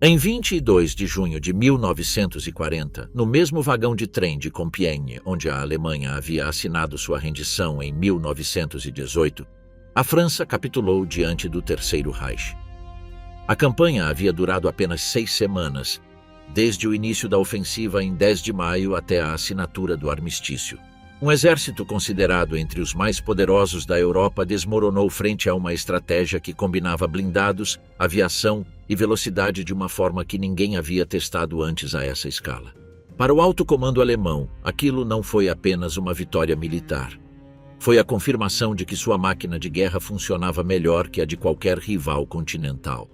Em 22 de junho de 1940, no mesmo vagão de trem de Compiègne, onde a Alemanha havia assinado sua rendição em 1918, a França capitulou diante do Terceiro Reich. A campanha havia durado apenas 6 semanas, desde o início da ofensiva em 10 de maio até a assinatura do armistício. Um exército considerado entre os mais poderosos da Europa desmoronou frente a uma estratégia que combinava blindados, aviação e velocidade de uma forma que ninguém havia testado antes a essa escala. Para o alto comando alemão, aquilo não foi apenas uma vitória militar. Foi a confirmação de que sua máquina de guerra funcionava melhor que a de qualquer rival continental.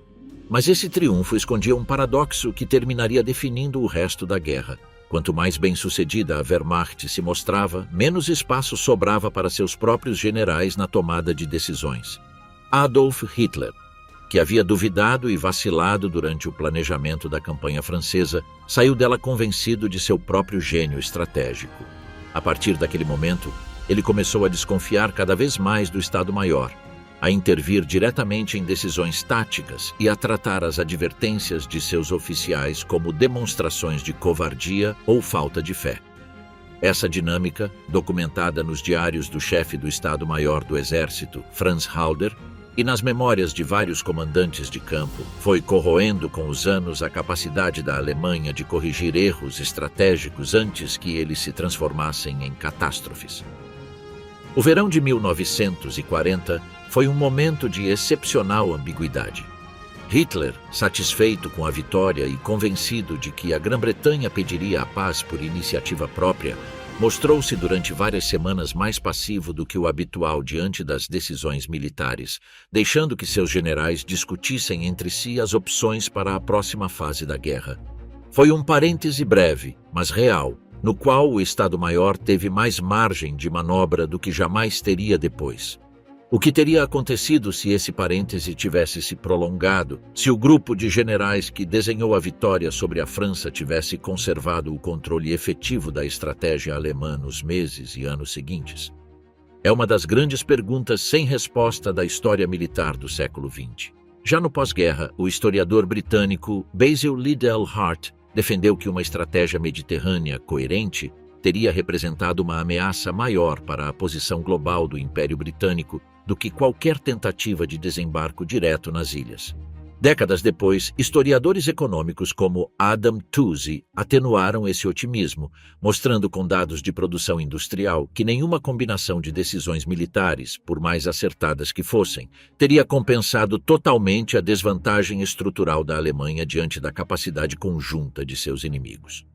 Mas esse triunfo escondia um paradoxo que terminaria definindo o resto da guerra. Quanto mais bem-sucedida a Wehrmacht se mostrava, menos espaço sobrava para seus próprios generais na tomada de decisões. Adolf Hitler, que havia duvidado e vacilado durante o planejamento da campanha francesa, saiu dela convencido de seu próprio gênio estratégico. A partir daquele momento, ele começou a desconfiar cada vez mais do Estado-Maior, a intervir diretamente em decisões táticas e a tratar as advertências de seus oficiais como demonstrações de covardia ou falta de fé. Essa dinâmica, documentada nos diários do chefe do Estado-Maior do Exército, Franz Halder, e nas memórias de vários comandantes de campo, foi corroendo com os anos a capacidade da Alemanha de corrigir erros estratégicos antes que eles se transformassem em catástrofes. O verão de 1940 foi um momento de excepcional ambiguidade. Hitler, satisfeito com a vitória e convencido de que a Grã-Bretanha pediria a paz por iniciativa própria, mostrou-se durante várias semanas mais passivo do que o habitual diante das decisões militares, deixando que seus generais discutissem entre si as opções para a próxima fase da guerra. Foi um parêntese breve, mas real, no qual o Estado-Maior teve mais margem de manobra do que jamais teria depois. O que teria acontecido se esse parêntese tivesse se prolongado, se o grupo de generais que desenhou a vitória sobre a França tivesse conservado o controle efetivo da estratégia alemã nos meses e anos seguintes? É uma das grandes perguntas sem resposta da história militar do século XX. Já no pós-guerra, o historiador britânico Basil Liddell Hart defendeu que uma estratégia mediterrânea coerente teria representado uma ameaça maior para a posição global do Império Britânico do que qualquer tentativa de desembarco direto nas ilhas. Décadas depois, historiadores econômicos como Adam Tooze atenuaram esse otimismo, mostrando com dados de produção industrial que nenhuma combinação de decisões militares, por mais acertadas que fossem, teria compensado totalmente a desvantagem estrutural da Alemanha diante da capacidade conjunta de seus inimigos.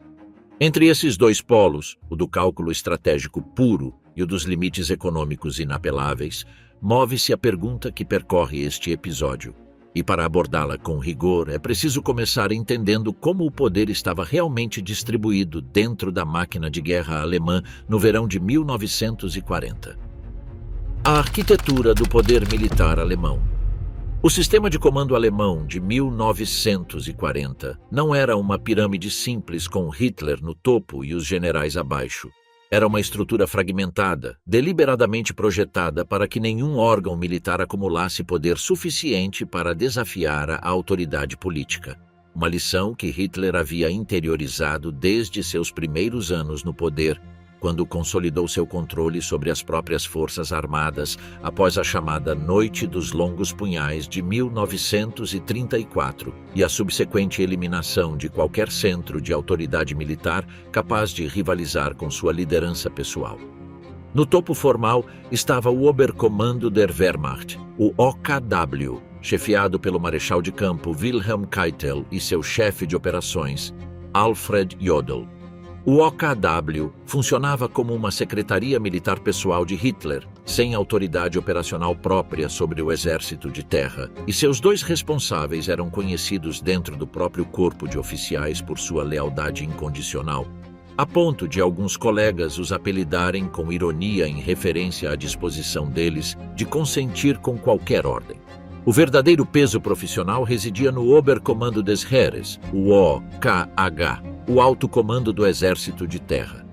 Entre esses dois polos, o do cálculo estratégico puro e o dos limites econômicos inapeláveis, move-se a pergunta que percorre este episódio. E para abordá-la com rigor, é preciso começar entendendo como o poder estava realmente distribuído dentro da máquina de guerra alemã no verão de 1940. A arquitetura do poder militar alemão. O sistema de comando alemão de 1940 não era uma pirâmide simples com Hitler no topo e os generais abaixo. Era uma estrutura fragmentada, deliberadamente projetada para que nenhum órgão militar acumulasse poder suficiente para desafiar a autoridade política. Uma lição que Hitler havia interiorizado desde seus primeiros anos no poder, quando consolidou seu controle sobre as próprias forças armadas após a chamada Noite dos Longos Punhais de 1934 e a subsequente eliminação de qualquer centro de autoridade militar capaz de rivalizar com sua liderança pessoal. No topo formal estava o Oberkommando der Wehrmacht, o OKW, chefiado pelo marechal de campo Wilhelm Keitel e seu chefe de operações, Alfred Jodl. O OKW funcionava como uma secretaria militar pessoal de Hitler, sem autoridade operacional própria sobre o exército de terra, e seus dois responsáveis eram conhecidos dentro do próprio corpo de oficiais por sua lealdade incondicional, a ponto de alguns colegas os apelidarem com ironia em referência à disposição deles de consentir com qualquer ordem. O verdadeiro peso profissional residia no Oberkommando des Heeres, o OKH, o Alto Comando do Exército de Terra.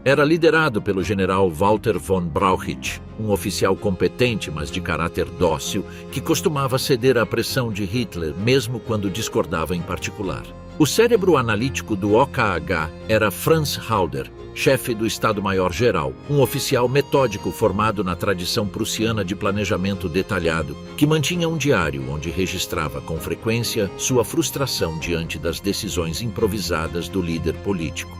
Era liderado pelo general Walter von Brauchitsch, um oficial competente, mas de caráter dócil, que costumava ceder à pressão de Hitler, mesmo quando discordava em particular. O cérebro analítico do OKH era Franz Halder, chefe do Estado-Maior-Geral, um oficial metódico formado na tradição prussiana de planejamento detalhado, que mantinha um diário onde registrava com frequência sua frustração diante das decisões improvisadas do líder político.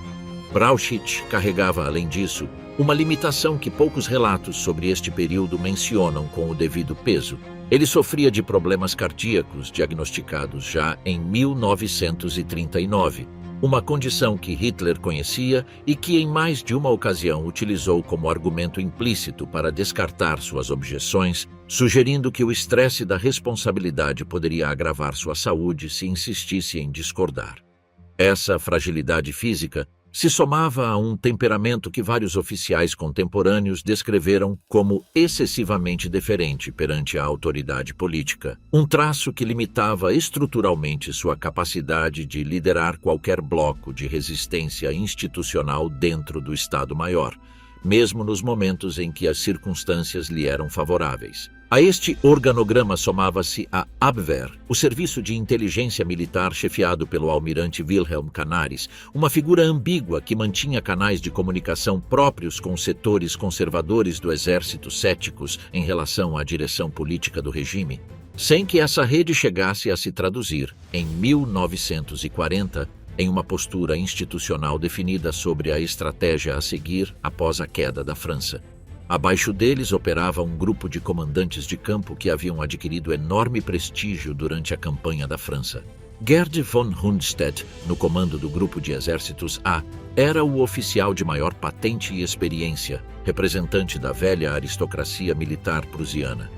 Brauchitsch carregava, além disso, uma limitação que poucos relatos sobre este período mencionam com o devido peso. Ele sofria de problemas cardíacos diagnosticados já em 1939, uma condição que Hitler conhecia e que em mais de uma ocasião utilizou como argumento implícito para descartar suas objeções, sugerindo que o estresse da responsabilidade poderia agravar sua saúde se insistisse em discordar. Essa fragilidade física se somava a um temperamento que vários oficiais contemporâneos descreveram como excessivamente deferente perante a autoridade política, um traço que limitava estruturalmente sua capacidade de liderar qualquer bloco de resistência institucional dentro do Estado-Maior, mesmo nos momentos em que as circunstâncias lhe eram favoráveis. A este organograma somava-se a Abwehr, o serviço de inteligência militar chefiado pelo almirante Wilhelm Canaris, uma figura ambígua que mantinha canais de comunicação próprios com setores conservadores do exército céticos em relação à direção política do regime, sem que essa rede chegasse a se traduzir, em 1940, em uma postura institucional definida sobre a estratégia a seguir após a queda da França. Abaixo deles operava um grupo de comandantes de campo que haviam adquirido enorme prestígio durante a campanha da França. Gerd von Rundstedt, no comando do grupo de exércitos A, era o oficial de maior patente e experiência, representante da velha aristocracia militar prussiana.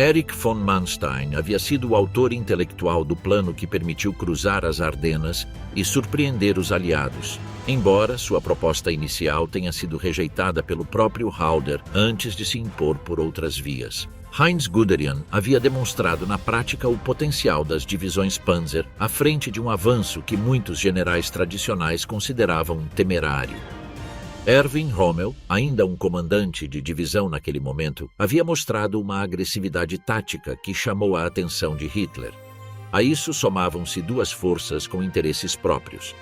Erich von Manstein havia sido o autor intelectual do plano que permitiu cruzar as Ardenas e surpreender os aliados, embora sua proposta inicial tenha sido rejeitada pelo próprio Halder antes de se impor por outras vias. Heinz Guderian havia demonstrado na prática o potencial das divisões Panzer à frente de um avanço que muitos generais tradicionais consideravam temerário. Erwin Rommel, ainda um comandante de divisão naquele momento, havia mostrado uma agressividade tática que chamou a atenção de Hitler. A isso somavam-se duas forças com interesses próprios.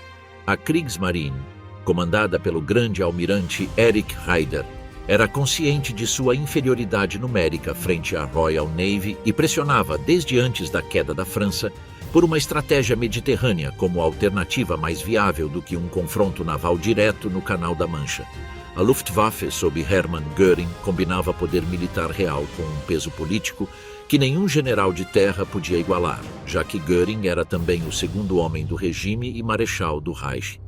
A Kriegsmarine, comandada pelo grande almirante Erich Raeder, era consciente de sua inferioridade numérica frente à Royal Navy e pressionava, desde antes da queda da França, por uma estratégia mediterrânea como alternativa mais viável do que um confronto naval direto no Canal da Mancha. A Luftwaffe, sob Hermann Göring, combinava poder militar real com um peso político que nenhum general de terra podia igualar, já que Göring era também o segundo homem do regime e marechal do Reich.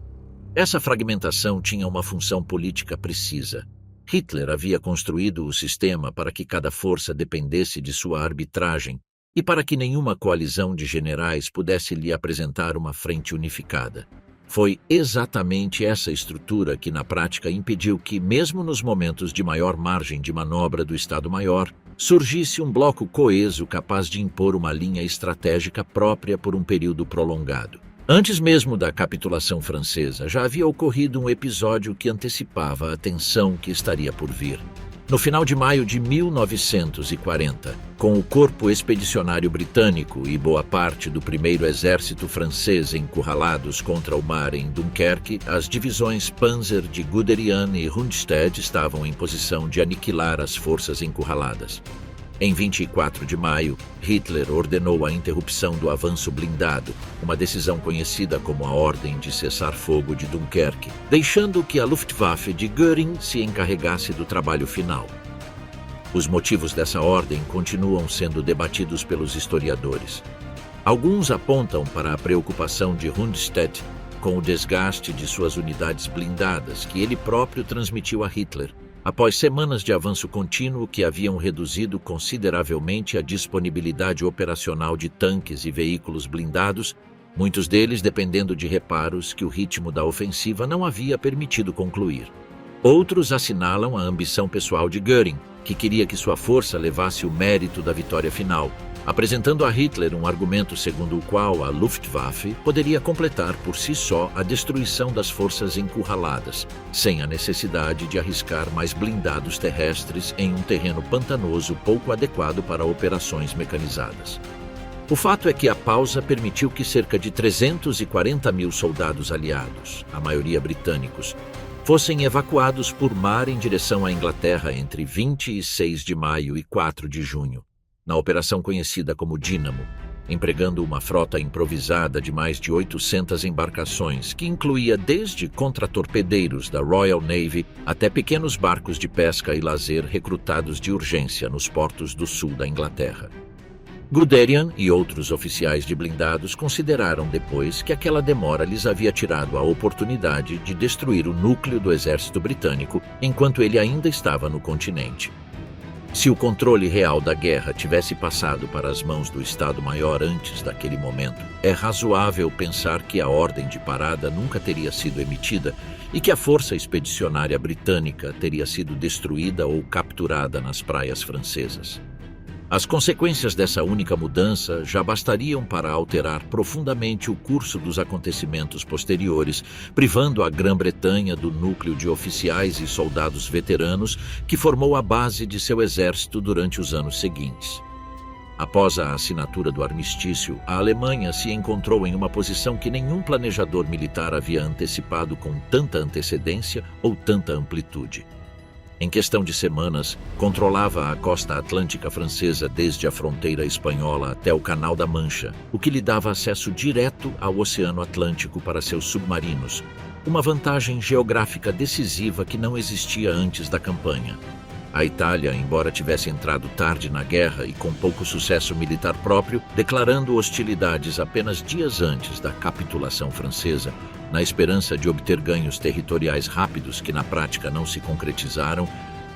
Essa fragmentação tinha uma função política precisa. Hitler havia construído o sistema para que cada força dependesse de sua arbitragem e para que nenhuma coalizão de generais pudesse lhe apresentar uma frente unificada. Foi exatamente essa estrutura que, na prática, impediu que, mesmo nos momentos de maior margem de manobra do Estado-Maior, surgisse um bloco coeso capaz de impor uma linha estratégica própria por um período prolongado. Antes mesmo da capitulação francesa, já havia ocorrido um episódio que antecipava a tensão que estaria por vir. No final de maio de 1940, com o Corpo Expedicionário Britânico e boa parte do primeiro exército francês encurralados contra o mar em Dunkerque, as divisões Panzer de Guderian e Rundstedt estavam em posição de aniquilar as forças encurraladas. Em 24 de maio, Hitler ordenou a interrupção do avanço blindado, uma decisão conhecida como a Ordem de Cessar-Fogo de Dunkerque, deixando que a Luftwaffe de Göring se encarregasse do trabalho final. Os motivos dessa ordem continuam sendo debatidos pelos historiadores. Alguns apontam para a preocupação de Rundstedt com o desgaste de suas unidades blindadas que ele próprio transmitiu a Hitler, após semanas de avanço contínuo que haviam reduzido consideravelmente a disponibilidade operacional de tanques e veículos blindados, muitos deles dependendo de reparos que o ritmo da ofensiva não havia permitido concluir. Outros assinalam a ambição pessoal de Göring, que queria que sua força levasse o mérito da vitória final, apresentando a Hitler um argumento segundo o qual a Luftwaffe poderia completar por si só a destruição das forças encurraladas, sem a necessidade de arriscar mais blindados terrestres em um terreno pantanoso pouco adequado para operações mecanizadas. O fato é que a pausa permitiu que cerca de 340 mil soldados aliados, a maioria britânicos, fossem evacuados por mar em direção à Inglaterra entre 26 de maio e 4 de junho, na operação conhecida como Dínamo, empregando uma frota improvisada de mais de 800 embarcações, que incluía desde contratorpedeiros da Royal Navy até pequenos barcos de pesca e lazer recrutados de urgência nos portos do sul da Inglaterra. Guderian e outros oficiais de blindados consideraram depois que aquela demora lhes havia tirado a oportunidade de destruir o núcleo do exército britânico enquanto ele ainda estava no continente. Se o controle real da guerra tivesse passado para as mãos do Estado-Maior antes daquele momento, é razoável pensar que a ordem de parada nunca teria sido emitida e que a força expedicionária britânica teria sido destruída ou capturada nas praias francesas. As consequências dessa única mudança já bastariam para alterar profundamente o curso dos acontecimentos posteriores, privando a Grã-Bretanha do núcleo de oficiais e soldados veteranos que formou a base de seu exército durante os anos seguintes. Após a assinatura do armistício, a Alemanha se encontrou em uma posição que nenhum planejador militar havia antecipado com tanta antecedência ou tanta amplitude. Em questão de semanas, controlava a costa atlântica francesa desde a fronteira espanhola até o Canal da Mancha, o que lhe dava acesso direto ao Oceano Atlântico para seus submarinos, uma vantagem geográfica decisiva que não existia antes da campanha. A Itália, embora tivesse entrado tarde na guerra e com pouco sucesso militar próprio, declarando hostilidades apenas dias antes da capitulação francesa, na esperança de obter ganhos territoriais rápidos que na prática não se concretizaram,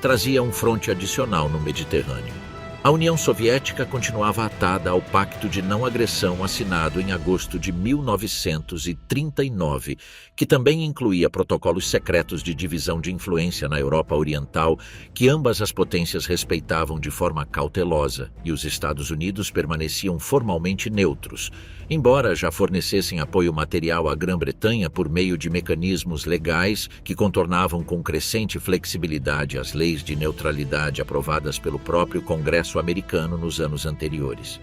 trazia um fronte adicional no Mediterrâneo. A União Soviética continuava atada ao Pacto de Não Agressão assinado em agosto de 1939, que também incluía protocolos secretos de divisão de influência na Europa Oriental, que ambas as potências respeitavam de forma cautelosa, e os Estados Unidos permaneciam formalmente neutros, embora já fornecessem apoio material à Grã-Bretanha por meio de mecanismos legais que contornavam com crescente flexibilidade as leis de neutralidade aprovadas pelo próprio Congresso americano nos anos anteriores.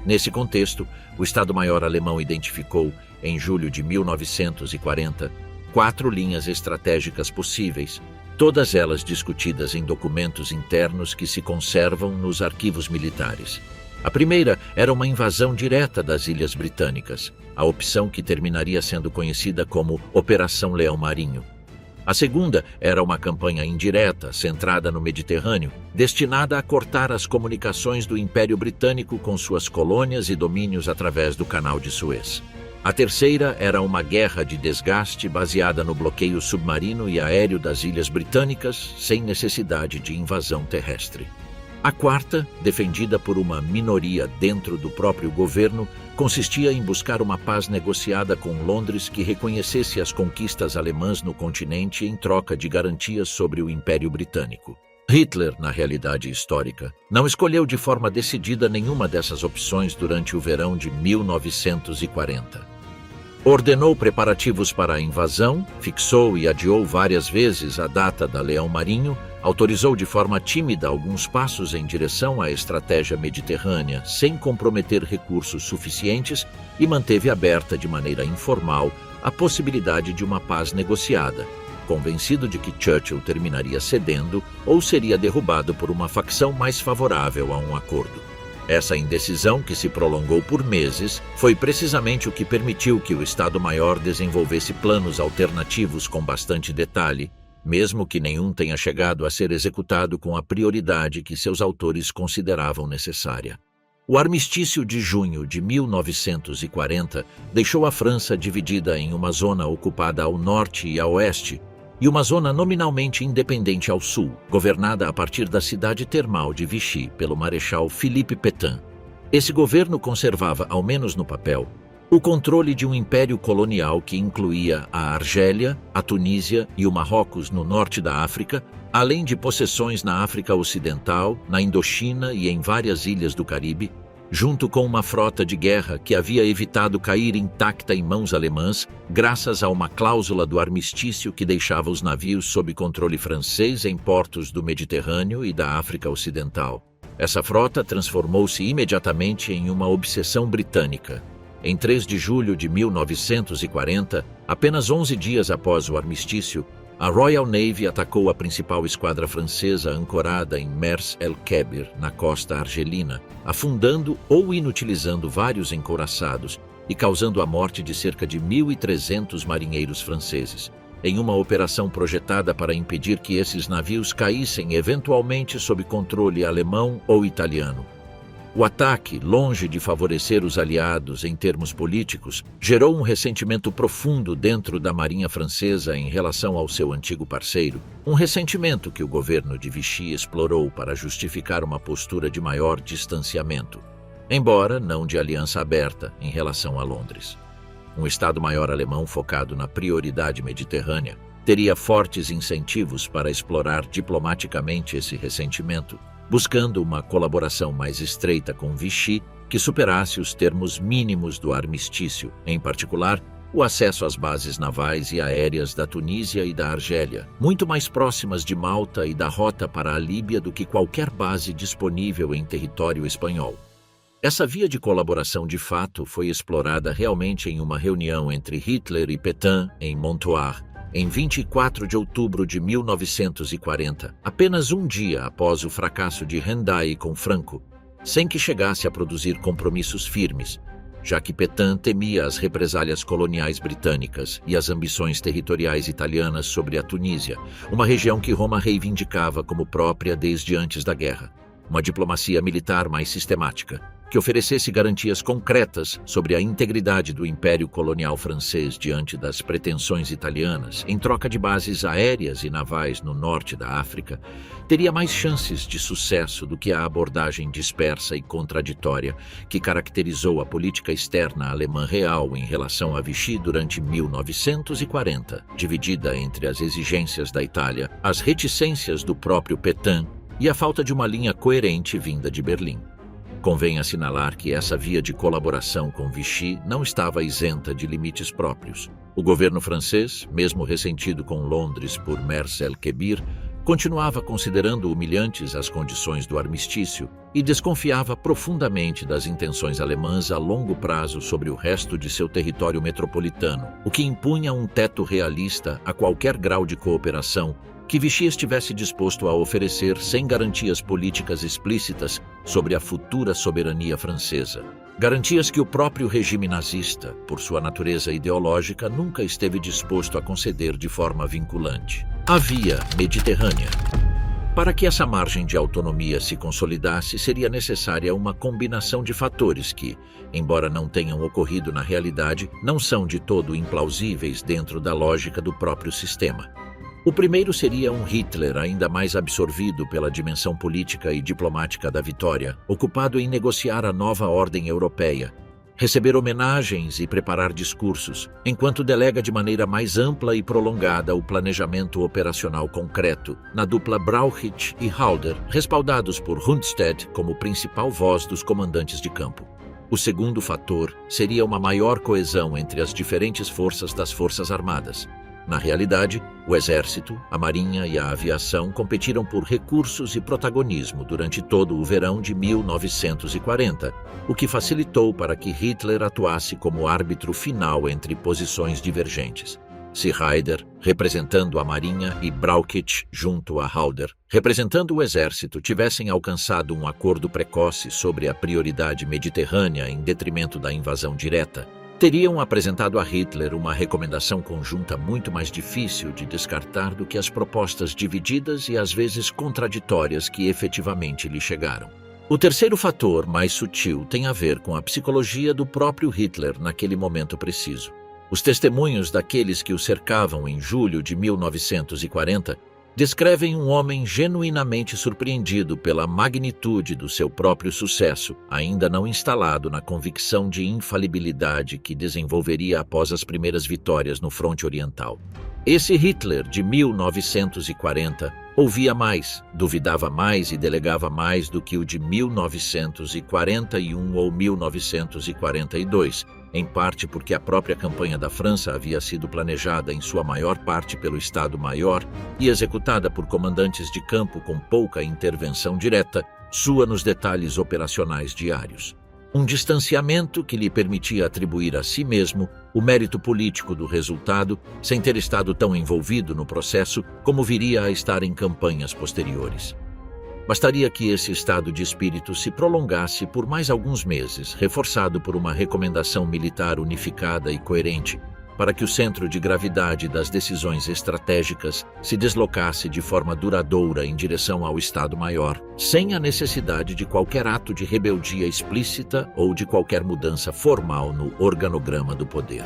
Nesse contexto, o Estado-Maior alemão identificou, em julho de 1940, 4 linhas estratégicas possíveis, todas elas discutidas em documentos internos que se conservam nos arquivos militares. A primeira era uma invasão direta das Ilhas Britânicas, a opção que terminaria sendo conhecida como Operação Leão Marinho. A segunda era uma campanha indireta, centrada no Mediterrâneo, destinada a cortar as comunicações do Império Britânico com suas colônias e domínios através do Canal de Suez. A terceira era uma guerra de desgaste baseada no bloqueio submarino e aéreo das Ilhas Britânicas, sem necessidade de invasão terrestre. A quarta, defendida por uma minoria dentro do próprio governo, consistia em buscar uma paz negociada com Londres que reconhecesse as conquistas alemãs no continente em troca de garantias sobre o Império Britânico. Hitler, na realidade histórica, não escolheu de forma decidida nenhuma dessas opções durante o verão de 1940. Ordenou preparativos para a invasão, fixou e adiou várias vezes a data da Leão Marinho, autorizou de forma tímida alguns passos em direção à estratégia mediterrânea, sem comprometer recursos suficientes, e manteve aberta de maneira informal a possibilidade de uma paz negociada, convencido de que Churchill terminaria cedendo ou seria derrubado por uma facção mais favorável a um acordo. Essa indecisão, que se prolongou por meses, foi precisamente o que permitiu que o Estado-Maior desenvolvesse planos alternativos com bastante detalhe, mesmo que nenhum tenha chegado a ser executado com a prioridade que seus autores consideravam necessária. O armistício de junho de 1940 deixou a França dividida em uma zona ocupada ao norte e a oeste, e uma zona nominalmente independente ao sul, governada a partir da cidade termal de Vichy pelo Marechal Philippe Pétain. Esse governo conservava, ao menos no papel, o controle de um império colonial que incluía a Argélia, a Tunísia e o Marrocos no norte da África, além de possessões na África Ocidental, na Indochina e em várias ilhas do Caribe, junto com uma frota de guerra que havia evitado cair intacta em mãos alemãs, graças a uma cláusula do armistício que deixava os navios sob controle francês em portos do Mediterrâneo e da África Ocidental. Essa frota transformou-se imediatamente em uma obsessão britânica. Em 3 de julho de 1940, apenas 11 dias após o armistício, a Royal Navy atacou a principal esquadra francesa ancorada em Mers el-Kebir, na costa argelina, afundando ou inutilizando vários encouraçados e causando a morte de cerca de 1.300 marinheiros franceses, em uma operação projetada para impedir que esses navios caíssem eventualmente sob controle alemão ou italiano. O ataque, longe de favorecer os aliados em termos políticos, gerou um ressentimento profundo dentro da Marinha Francesa em relação ao seu antigo parceiro, um ressentimento que o governo de Vichy explorou para justificar uma postura de maior distanciamento, embora não de aliança aberta em relação a Londres. Um Estado-Maior alemão focado na prioridade mediterrânea teria fortes incentivos para explorar diplomaticamente esse ressentimento, buscando uma colaboração mais estreita com Vichy que superasse os termos mínimos do armistício, em particular, o acesso às bases navais e aéreas da Tunísia e da Argélia, muito mais próximas de Malta e da rota para a Líbia do que qualquer base disponível em território espanhol. Essa via de colaboração de fato foi explorada realmente em uma reunião entre Hitler e Pétain em Montoire, em 24 de outubro de 1940, apenas um dia após o fracasso de Hendaye com Franco, sem que chegasse a produzir compromissos firmes, já que Pétain temia as represálias coloniais britânicas e as ambições territoriais italianas sobre a Tunísia, uma região que Roma reivindicava como própria desde antes da guerra. Uma diplomacia militar mais sistemática, que oferecesse garantias concretas sobre a integridade do Império Colonial Francês diante das pretensões italianas, em troca de bases aéreas e navais no norte da África, teria mais chances de sucesso do que a abordagem dispersa e contraditória que caracterizou a política externa alemã real em relação a Vichy durante 1940, dividida entre as exigências da Itália, as reticências do próprio Pétain e a falta de uma linha coerente vinda de Berlim. Convém assinalar que essa via de colaboração com Vichy não estava isenta de limites próprios. O governo francês, mesmo ressentido com Londres por Mers el-Kebir, continuava considerando humilhantes as condições do armistício e desconfiava profundamente das intenções alemãs a longo prazo sobre o resto de seu território metropolitano, o que impunha um teto realista a qualquer grau de cooperação que Vichy estivesse disposto a oferecer sem garantias políticas explícitas sobre a futura soberania francesa. Garantias que o próprio regime nazista, por sua natureza ideológica, nunca esteve disposto a conceder de forma vinculante. A via mediterrânea. Para que essa margem de autonomia se consolidasse, seria necessária uma combinação de fatores que, embora não tenham ocorrido na realidade, não são de todo implausíveis dentro da lógica do próprio sistema. O primeiro seria um Hitler ainda mais absorvido pela dimensão política e diplomática da vitória, ocupado em negociar a nova ordem europeia, receber homenagens e preparar discursos, enquanto delega de maneira mais ampla e prolongada o planejamento operacional concreto, na dupla Brauchitsch e Halder, respaldados por Rundstedt como principal voz dos comandantes de campo. O segundo fator seria uma maior coesão entre as diferentes forças das Forças Armadas. Na realidade, o Exército, a Marinha e a Aviação competiram por recursos e protagonismo durante todo o verão de 1940, o que facilitou para que Hitler atuasse como árbitro final entre posições divergentes. Se Raeder, representando a Marinha, e Brauchitsch, junto a Halder, representando o Exército, tivessem alcançado um acordo precoce sobre a prioridade mediterrânea em detrimento da invasão direta, teriam apresentado a Hitler uma recomendação conjunta muito mais difícil de descartar do que as propostas divididas e às vezes contraditórias que efetivamente lhe chegaram. O terceiro fator, mais sutil, tem a ver com a psicologia do próprio Hitler naquele momento preciso. Os testemunhos daqueles que o cercavam em julho de 1940 descrevem um homem genuinamente surpreendido pela magnitude do seu próprio sucesso, ainda não instalado na convicção de infalibilidade que desenvolveria após as primeiras vitórias no fronte oriental. Esse Hitler de 1940 ouvia mais, duvidava mais e delegava mais do que o de 1941 ou 1942, em parte porque a própria campanha da França havia sido planejada em sua maior parte pelo Estado-Maior e executada por comandantes de campo com pouca intervenção direta sua nos detalhes operacionais diários. Um distanciamento que lhe permitia atribuir a si mesmo o mérito político do resultado, sem ter estado tão envolvido no processo como viria a estar em campanhas posteriores. Bastaria que esse estado de espírito se prolongasse por mais alguns meses, reforçado por uma recomendação militar unificada e coerente, para que o centro de gravidade das decisões estratégicas se deslocasse de forma duradoura em direção ao Estado-Maior, sem a necessidade de qualquer ato de rebeldia explícita ou de qualquer mudança formal no organograma do poder.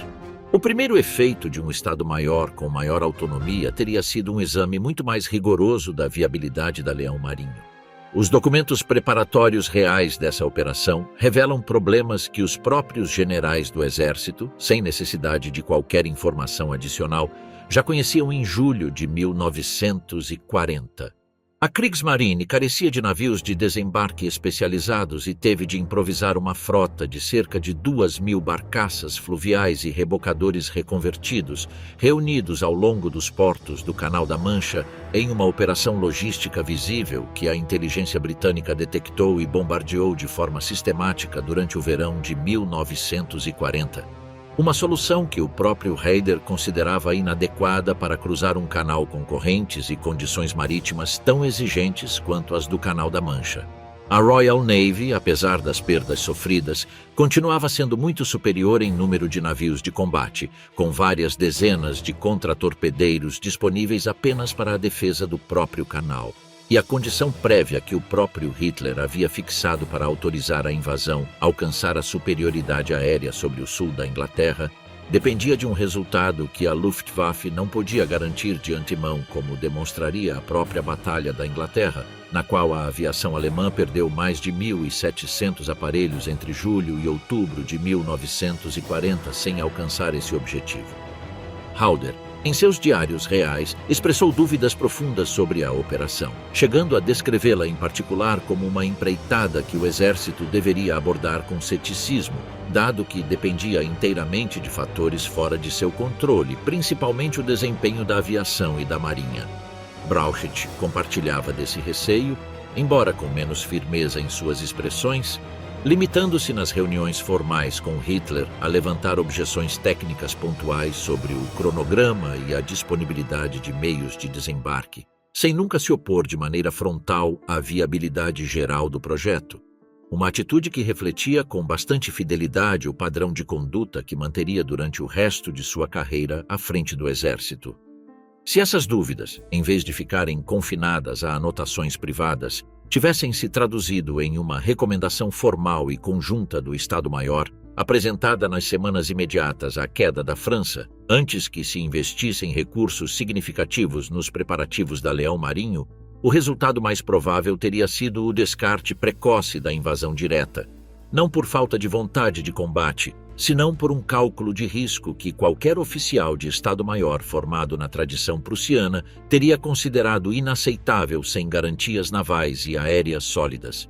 O primeiro efeito de um Estado-Maior com maior autonomia teria sido um exame muito mais rigoroso da viabilidade da Leão Marinho. Os documentos preparatórios reais dessa operação revelam problemas que os próprios generais do Exército, sem necessidade de qualquer informação adicional, já conheciam em julho de 1940. A Kriegsmarine carecia de navios de desembarque especializados e teve de improvisar uma frota de cerca de 2.000 barcaças fluviais e rebocadores reconvertidos, reunidos ao longo dos portos do Canal da Mancha em uma operação logística visível que a inteligência britânica detectou e bombardeou de forma sistemática durante o verão de 1940. Uma solução que o próprio Raeder considerava inadequada para cruzar um canal com correntes e condições marítimas tão exigentes quanto as do Canal da Mancha. A Royal Navy, apesar das perdas sofridas, continuava sendo muito superior em número de navios de combate, com várias dezenas de contratorpedeiros disponíveis apenas para a defesa do próprio canal. E a condição prévia que o próprio Hitler havia fixado para autorizar a invasão alcançar a superioridade aérea sobre o sul da Inglaterra dependia de um resultado que a Luftwaffe não podia garantir de antemão, como demonstraria a própria Batalha da Inglaterra, na qual a aviação alemã perdeu mais de 1.700 aparelhos entre julho e outubro de 1940 sem alcançar esse objetivo. Raeder, em seus diários reais, expressou dúvidas profundas sobre a operação, chegando a descrevê-la em particular como uma empreitada que o exército deveria abordar com ceticismo, dado que dependia inteiramente de fatores fora de seu controle, principalmente o desempenho da aviação e da marinha. Brauchit compartilhava desse receio, embora com menos firmeza em suas expressões, limitando-se nas reuniões formais com Hitler a levantar objeções técnicas pontuais sobre o cronograma e a disponibilidade de meios de desembarque, sem nunca se opor de maneira frontal à viabilidade geral do projeto. Uma atitude que refletia com bastante fidelidade o padrão de conduta que manteria durante o resto de sua carreira à frente do exército. Se essas dúvidas, em vez de ficarem confinadas a anotações privadas, tivessem se traduzido em uma recomendação formal e conjunta do Estado-Maior, apresentada nas semanas imediatas à queda da França, antes que se investissem recursos significativos nos preparativos da Leão Marinho, o resultado mais provável teria sido o descarte precoce da invasão direta, não por falta de vontade de combate, senão por um cálculo de risco que qualquer oficial de Estado-Maior formado na tradição prussiana teria considerado inaceitável sem garantias navais e aéreas sólidas.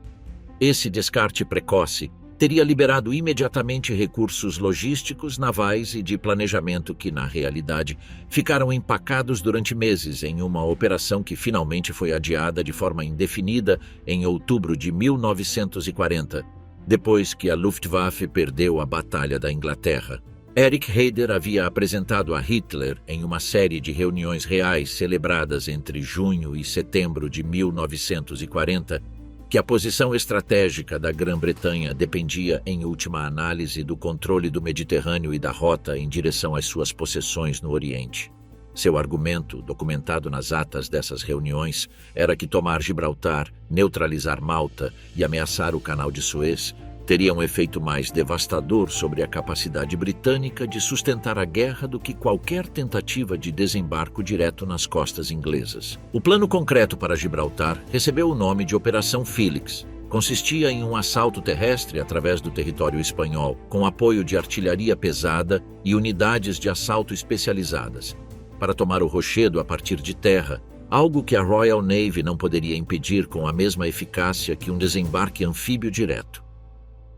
Esse descarte precoce teria liberado imediatamente recursos logísticos, navais e de planejamento que, na realidade, ficaram empacados durante meses em uma operação que finalmente foi adiada de forma indefinida em outubro de 1940, depois que a Luftwaffe perdeu a Batalha da Inglaterra. Erich Raeder havia apresentado a Hitler em uma série de reuniões reais celebradas entre junho e setembro de 1940 que a posição estratégica da Grã-Bretanha dependia, em última análise, do controle do Mediterrâneo e da rota em direção às suas possessões no Oriente. Seu argumento, documentado nas atas dessas reuniões, era que tomar Gibraltar, neutralizar Malta e ameaçar o Canal de Suez teria um efeito mais devastador sobre a capacidade britânica de sustentar a guerra do que qualquer tentativa de desembarco direto nas costas inglesas. O plano concreto para Gibraltar recebeu o nome de Operação Félix. Consistia em um assalto terrestre através do território espanhol, com apoio de artilharia pesada e unidades de assalto especializadas. para tomar o rochedo a partir de terra, algo que a Royal Navy não poderia impedir com a mesma eficácia que um desembarque anfíbio direto.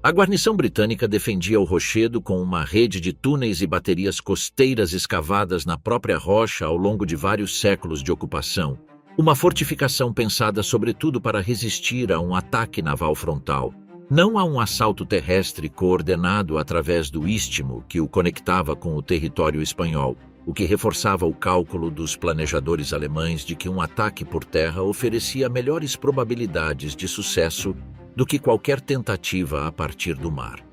A guarnição britânica defendia o rochedo com uma rede de túneis e baterias costeiras escavadas na própria rocha ao longo de vários séculos de ocupação, uma fortificação pensada sobretudo para resistir a um ataque naval frontal, não a um assalto terrestre coordenado através do istmo que o conectava com o território espanhol, o que reforçava o cálculo dos planejadores alemães de que um ataque por terra oferecia melhores probabilidades de sucesso do que qualquer tentativa a partir do mar.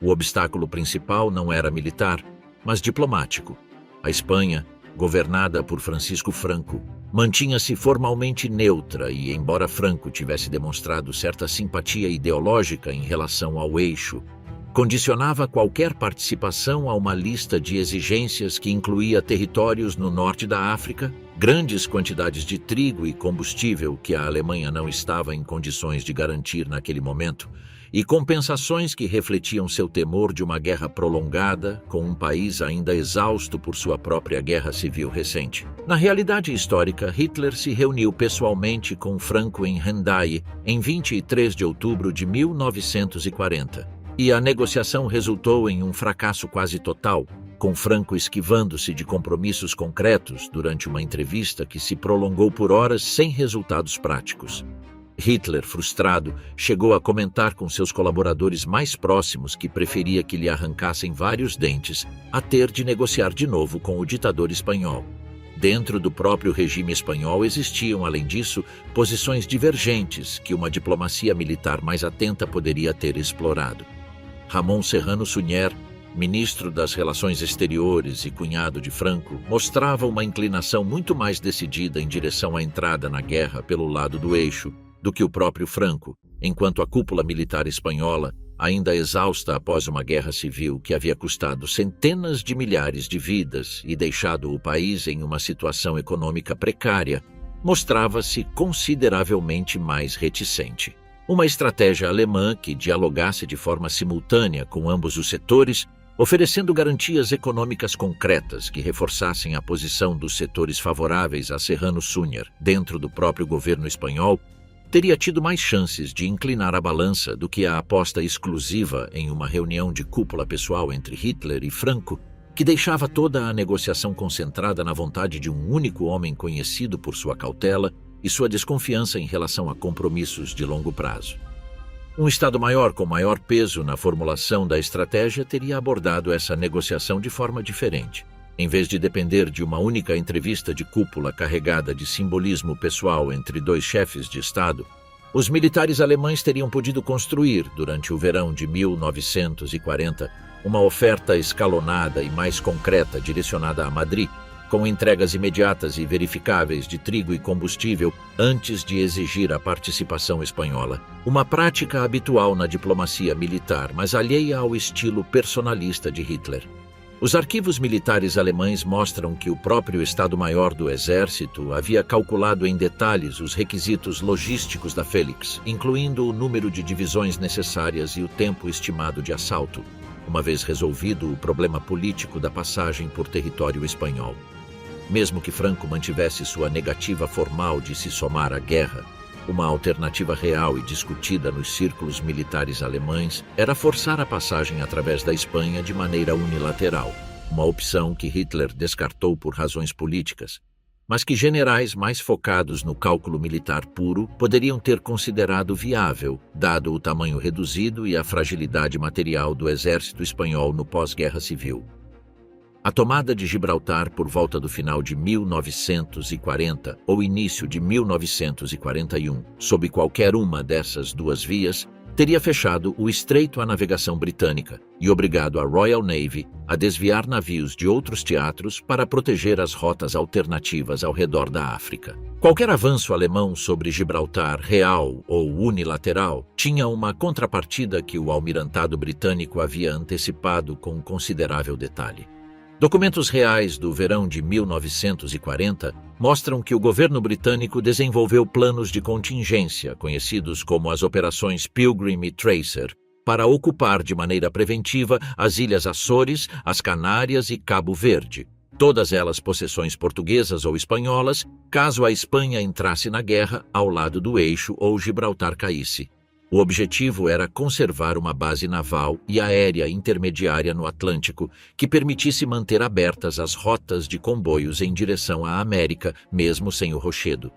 O obstáculo principal não era militar, mas diplomático. A Espanha, governada por Francisco Franco, mantinha-se formalmente neutra e, embora Franco tivesse demonstrado certa simpatia ideológica em relação ao eixo, condicionava qualquer participação a uma lista de exigências que incluía territórios no norte da África, grandes quantidades de trigo e combustível que a Alemanha não estava em condições de garantir naquele momento, e compensações que refletiam seu temor de uma guerra prolongada com um país ainda exausto por sua própria guerra civil recente. Na realidade histórica, Hitler se reuniu pessoalmente com Franco em Hendaye em 23 de outubro de 1940, e a negociação resultou em um fracasso quase total, com Franco esquivando-se de compromissos concretos durante uma entrevista que se prolongou por horas sem resultados práticos. Hitler, frustrado, chegou a comentar com seus colaboradores mais próximos que preferia que lhe arrancassem vários dentes a ter de negociar de novo com o ditador espanhol. Dentro do próprio regime espanhol existiam, além disso, posições divergentes que uma diplomacia militar mais atenta poderia ter explorado. Ramon Serrano Suñer, ministro das Relações Exteriores e cunhado de Franco, mostrava uma inclinação muito mais decidida em direção à entrada na guerra pelo lado do eixo do que o próprio Franco, enquanto a cúpula militar espanhola, ainda exausta após uma guerra civil que havia custado centenas de milhares de vidas e deixado o país em uma situação econômica precária, mostrava-se consideravelmente mais reticente. Uma estratégia alemã que dialogasse de forma simultânea com ambos os setores, oferecendo garantias econômicas concretas que reforçassem a posição dos setores favoráveis a Serrano Suñer dentro do próprio governo espanhol, teria tido mais chances de inclinar a balança do que a aposta exclusiva em uma reunião de cúpula pessoal entre Hitler e Franco, que deixava toda a negociação concentrada na vontade de um único homem conhecido por sua cautela e sua desconfiança em relação a compromissos de longo prazo. Um Estado-Maior com maior peso na formulação da estratégia teria abordado essa negociação de forma diferente. Em vez de depender de uma única entrevista de cúpula carregada de simbolismo pessoal entre dois chefes de Estado, os militares alemães teriam podido construir, durante o verão de 1940, uma oferta escalonada e mais concreta direcionada a Madrid, com entregas imediatas e verificáveis de trigo e combustível antes de exigir a participação espanhola. Uma prática habitual na diplomacia militar, mas alheia ao estilo personalista de Hitler. Os arquivos militares alemães mostram que o próprio Estado-Maior do Exército havia calculado em detalhes os requisitos logísticos da Félix, incluindo o número de divisões necessárias e o tempo estimado de assalto, uma vez resolvido o problema político da passagem por território espanhol. Mesmo que Franco mantivesse sua negativa formal de se somar à guerra, uma alternativa real e discutida nos círculos militares alemães era forçar a passagem através da Espanha de maneira unilateral, uma opção que Hitler descartou por razões políticas, mas que generais mais focados no cálculo militar puro poderiam ter considerado viável, dado o tamanho reduzido e a fragilidade material do exército espanhol no pós-guerra civil. A tomada de Gibraltar por volta do final de 1940 ou início de 1941, sob qualquer uma dessas duas vias, teria fechado o estreito à navegação britânica e obrigado a Royal Navy a desviar navios de outros teatros para proteger as rotas alternativas ao redor da África. Qualquer avanço alemão sobre Gibraltar, real ou unilateral, tinha uma contrapartida que o almirantado britânico havia antecipado com considerável detalhe. Documentos reais do verão de 1940 mostram que o governo britânico desenvolveu planos de contingência, conhecidos como as Operações Pilgrim e Tracer, para ocupar de maneira preventiva as Ilhas Açores, as Canárias e Cabo Verde. todas elas possessões portuguesas ou espanholas, caso a Espanha entrasse na guerra ao lado do Eixo ou Gibraltar caísse. O objetivo era conservar uma base naval e aérea intermediária no Atlântico que permitisse manter abertas as rotas de comboios em direção à América, mesmo sem o rochedo.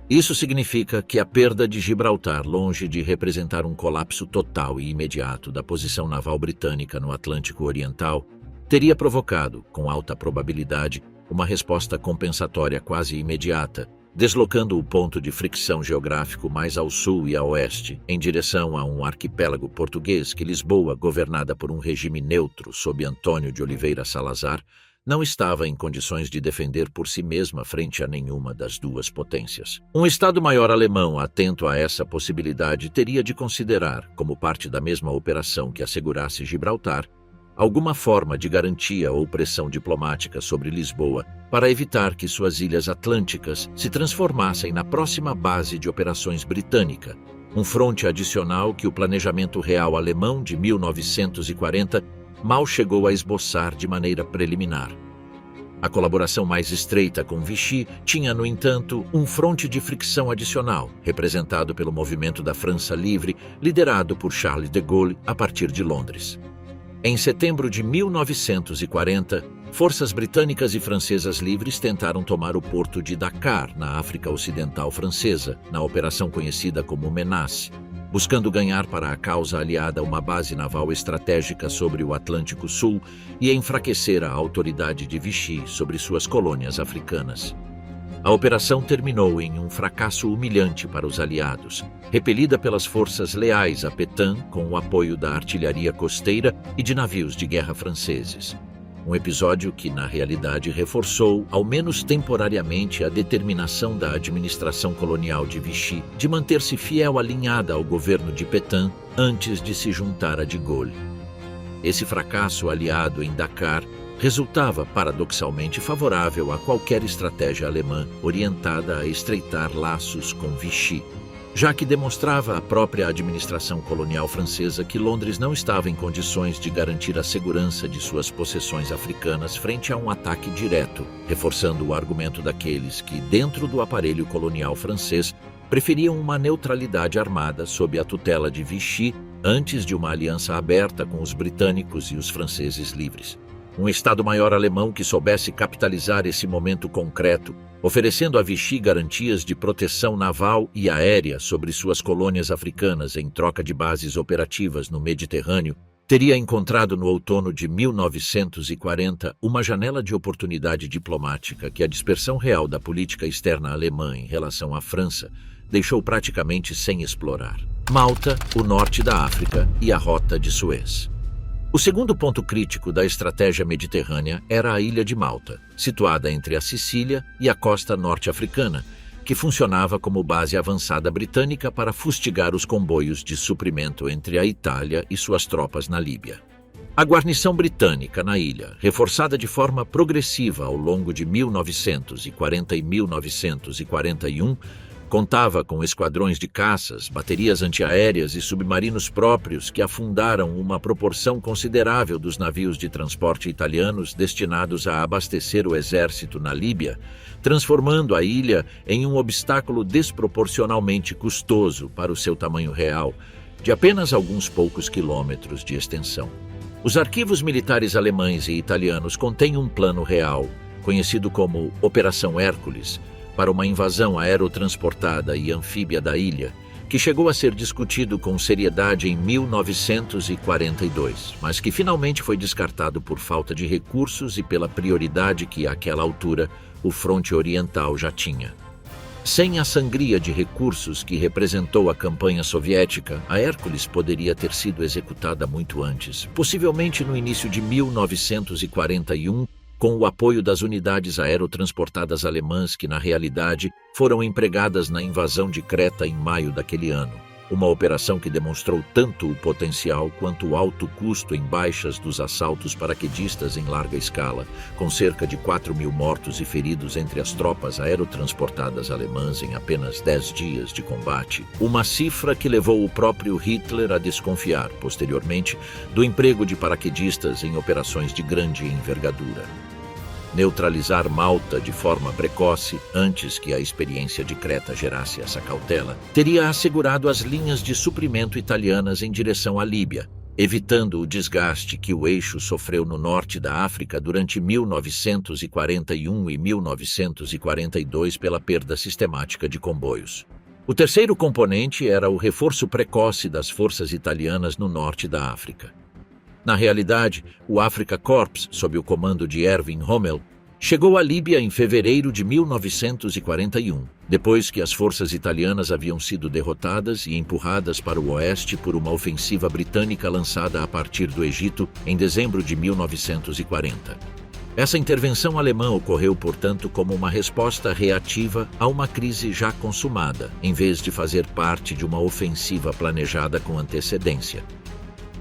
Isso significa que a perda de Gibraltar, longe de representar um colapso total e imediato da posição naval britânica no Atlântico Oriental, teria provocado, com alta probabilidade, uma resposta compensatória quase imediata, deslocando o ponto de fricção geográfico mais ao sul e a oeste, em direção a um arquipélago português que Lisboa, governada por um regime neutro sob Antônio de Oliveira Salazar, não estava em condições de defender por si mesma frente a nenhuma das duas potências. Um Estado-Maior alemão atento a essa possibilidade teria de considerar, como parte da mesma operação que assegurasse Gibraltar, alguma forma de garantia ou pressão diplomática sobre Lisboa para evitar que suas ilhas atlânticas se transformassem na próxima base de operações britânica, um fronte adicional que o planejamento real alemão de 1940 mal chegou a esboçar de maneira preliminar. A colaboração mais estreita com Vichy tinha, no entanto, um fronte de fricção adicional, representado pelo movimento da França Livre, liderado por Charles de Gaulle a partir de Londres. Em setembro de 1940, forças britânicas e francesas livres tentaram tomar o porto de Dakar, na África Ocidental Francesa, na operação conhecida como Menace, buscando ganhar para a causa aliada uma base naval estratégica sobre o Atlântico Sul e enfraquecer a autoridade de Vichy sobre suas colônias africanas. A operação terminou em um fracasso humilhante para os aliados, repelida pelas forças leais a Pétain com o apoio da artilharia costeira e de navios de guerra franceses. Um episódio que, na realidade, reforçou, ao menos temporariamente, a determinação da administração colonial de Vichy de manter-se fiel alinhada ao governo de Pétain antes de se juntar a de Gaulle. Esse fracasso aliado em Dakar resultava paradoxalmente favorável a qualquer estratégia alemã orientada a estreitar laços com Vichy, já que demonstrava à própria administração colonial francesa que Londres não estava em condições de garantir a segurança de suas possessões africanas frente a um ataque direto, reforçando o argumento daqueles que, dentro do aparelho colonial francês, preferiam uma neutralidade armada sob a tutela de Vichy antes de uma aliança aberta com os britânicos e os franceses livres. Um Estado-Maior alemão que soubesse capitalizar esse momento concreto, oferecendo a Vichy garantias de proteção naval e aérea sobre suas colônias africanas em troca de bases operativas no Mediterrâneo, teria encontrado no outono de 1940 uma janela de oportunidade diplomática que a dispersão real da política externa alemã em relação à França deixou praticamente sem explorar: Malta, o norte da África e a Rota de Suez. O segundo ponto crítico da estratégia mediterrânea era a ilha de Malta, situada entre a Sicília e a costa norte-africana, que funcionava como base avançada britânica para fustigar os comboios de suprimento entre a Itália e suas tropas na Líbia. A guarnição britânica na ilha, reforçada de forma progressiva ao longo de 1940 e 1941, contava com esquadrões de caças, baterias antiaéreas e submarinos próprios que afundaram uma proporção considerável dos navios de transporte italianos destinados a abastecer o exército na Líbia, transformando a ilha em um obstáculo desproporcionalmente custoso para o seu tamanho real, de apenas alguns poucos quilômetros de extensão. Os arquivos militares alemães e italianos contêm um plano real, conhecido como Operação Hércules, para uma invasão aerotransportada e anfíbia da ilha, que chegou a ser discutido com seriedade em 1942, mas que finalmente foi descartado por falta de recursos e pela prioridade que, àquela altura, o fronte oriental já tinha. Sem a sangria de recursos que representou a campanha soviética, a Hércules poderia ter sido executada muito antes, possivelmente no início de 1941, com o apoio das unidades aerotransportadas alemãs que, na realidade, foram empregadas na invasão de Creta em maio daquele ano. Uma operação que demonstrou tanto o potencial quanto o alto custo em baixas dos assaltos paraquedistas em larga escala, com cerca de 4.000 mortos e feridos entre as tropas aerotransportadas alemãs em apenas 10 dias de combate, uma cifra que levou o próprio Hitler a desconfiar, posteriormente, do emprego de paraquedistas em operações de grande envergadura. Neutralizar Malta de forma precoce, antes que a experiência de Creta gerasse essa cautela, teria assegurado as linhas de suprimento italianas em direção à Líbia, evitando o desgaste que o eixo sofreu no norte da África durante 1941 e 1942 pela perda sistemática de comboios. O terceiro componente era o reforço precoce das forças italianas no norte da África. Na realidade, o Afrika Korps, sob o comando de Erwin Rommel, chegou à Líbia em fevereiro de 1941, depois que as forças italianas haviam sido derrotadas e empurradas para o oeste por uma ofensiva britânica lançada a partir do Egito em dezembro de 1940. Essa intervenção alemã ocorreu, portanto, como uma resposta reativa a uma crise já consumada, em vez de fazer parte de uma ofensiva planejada com antecedência.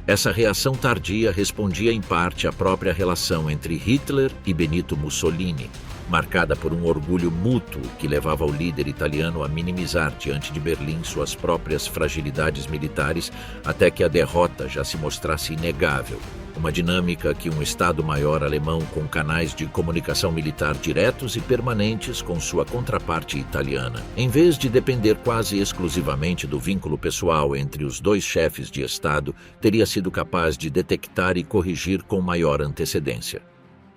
Essa reação tardia respondia em parte à própria relação entre Hitler e Benito Mussolini, marcada por um orgulho mútuo que levava o líder italiano a minimizar diante de Berlim suas próprias fragilidades militares até que a derrota já se mostrasse inegável. Uma dinâmica que um Estado-Maior alemão com canais de comunicação militar diretos e permanentes com sua contraparte italiana, em vez de depender quase exclusivamente do vínculo pessoal entre os dois chefes de Estado, teria sido capaz de detectar e corrigir com maior antecedência.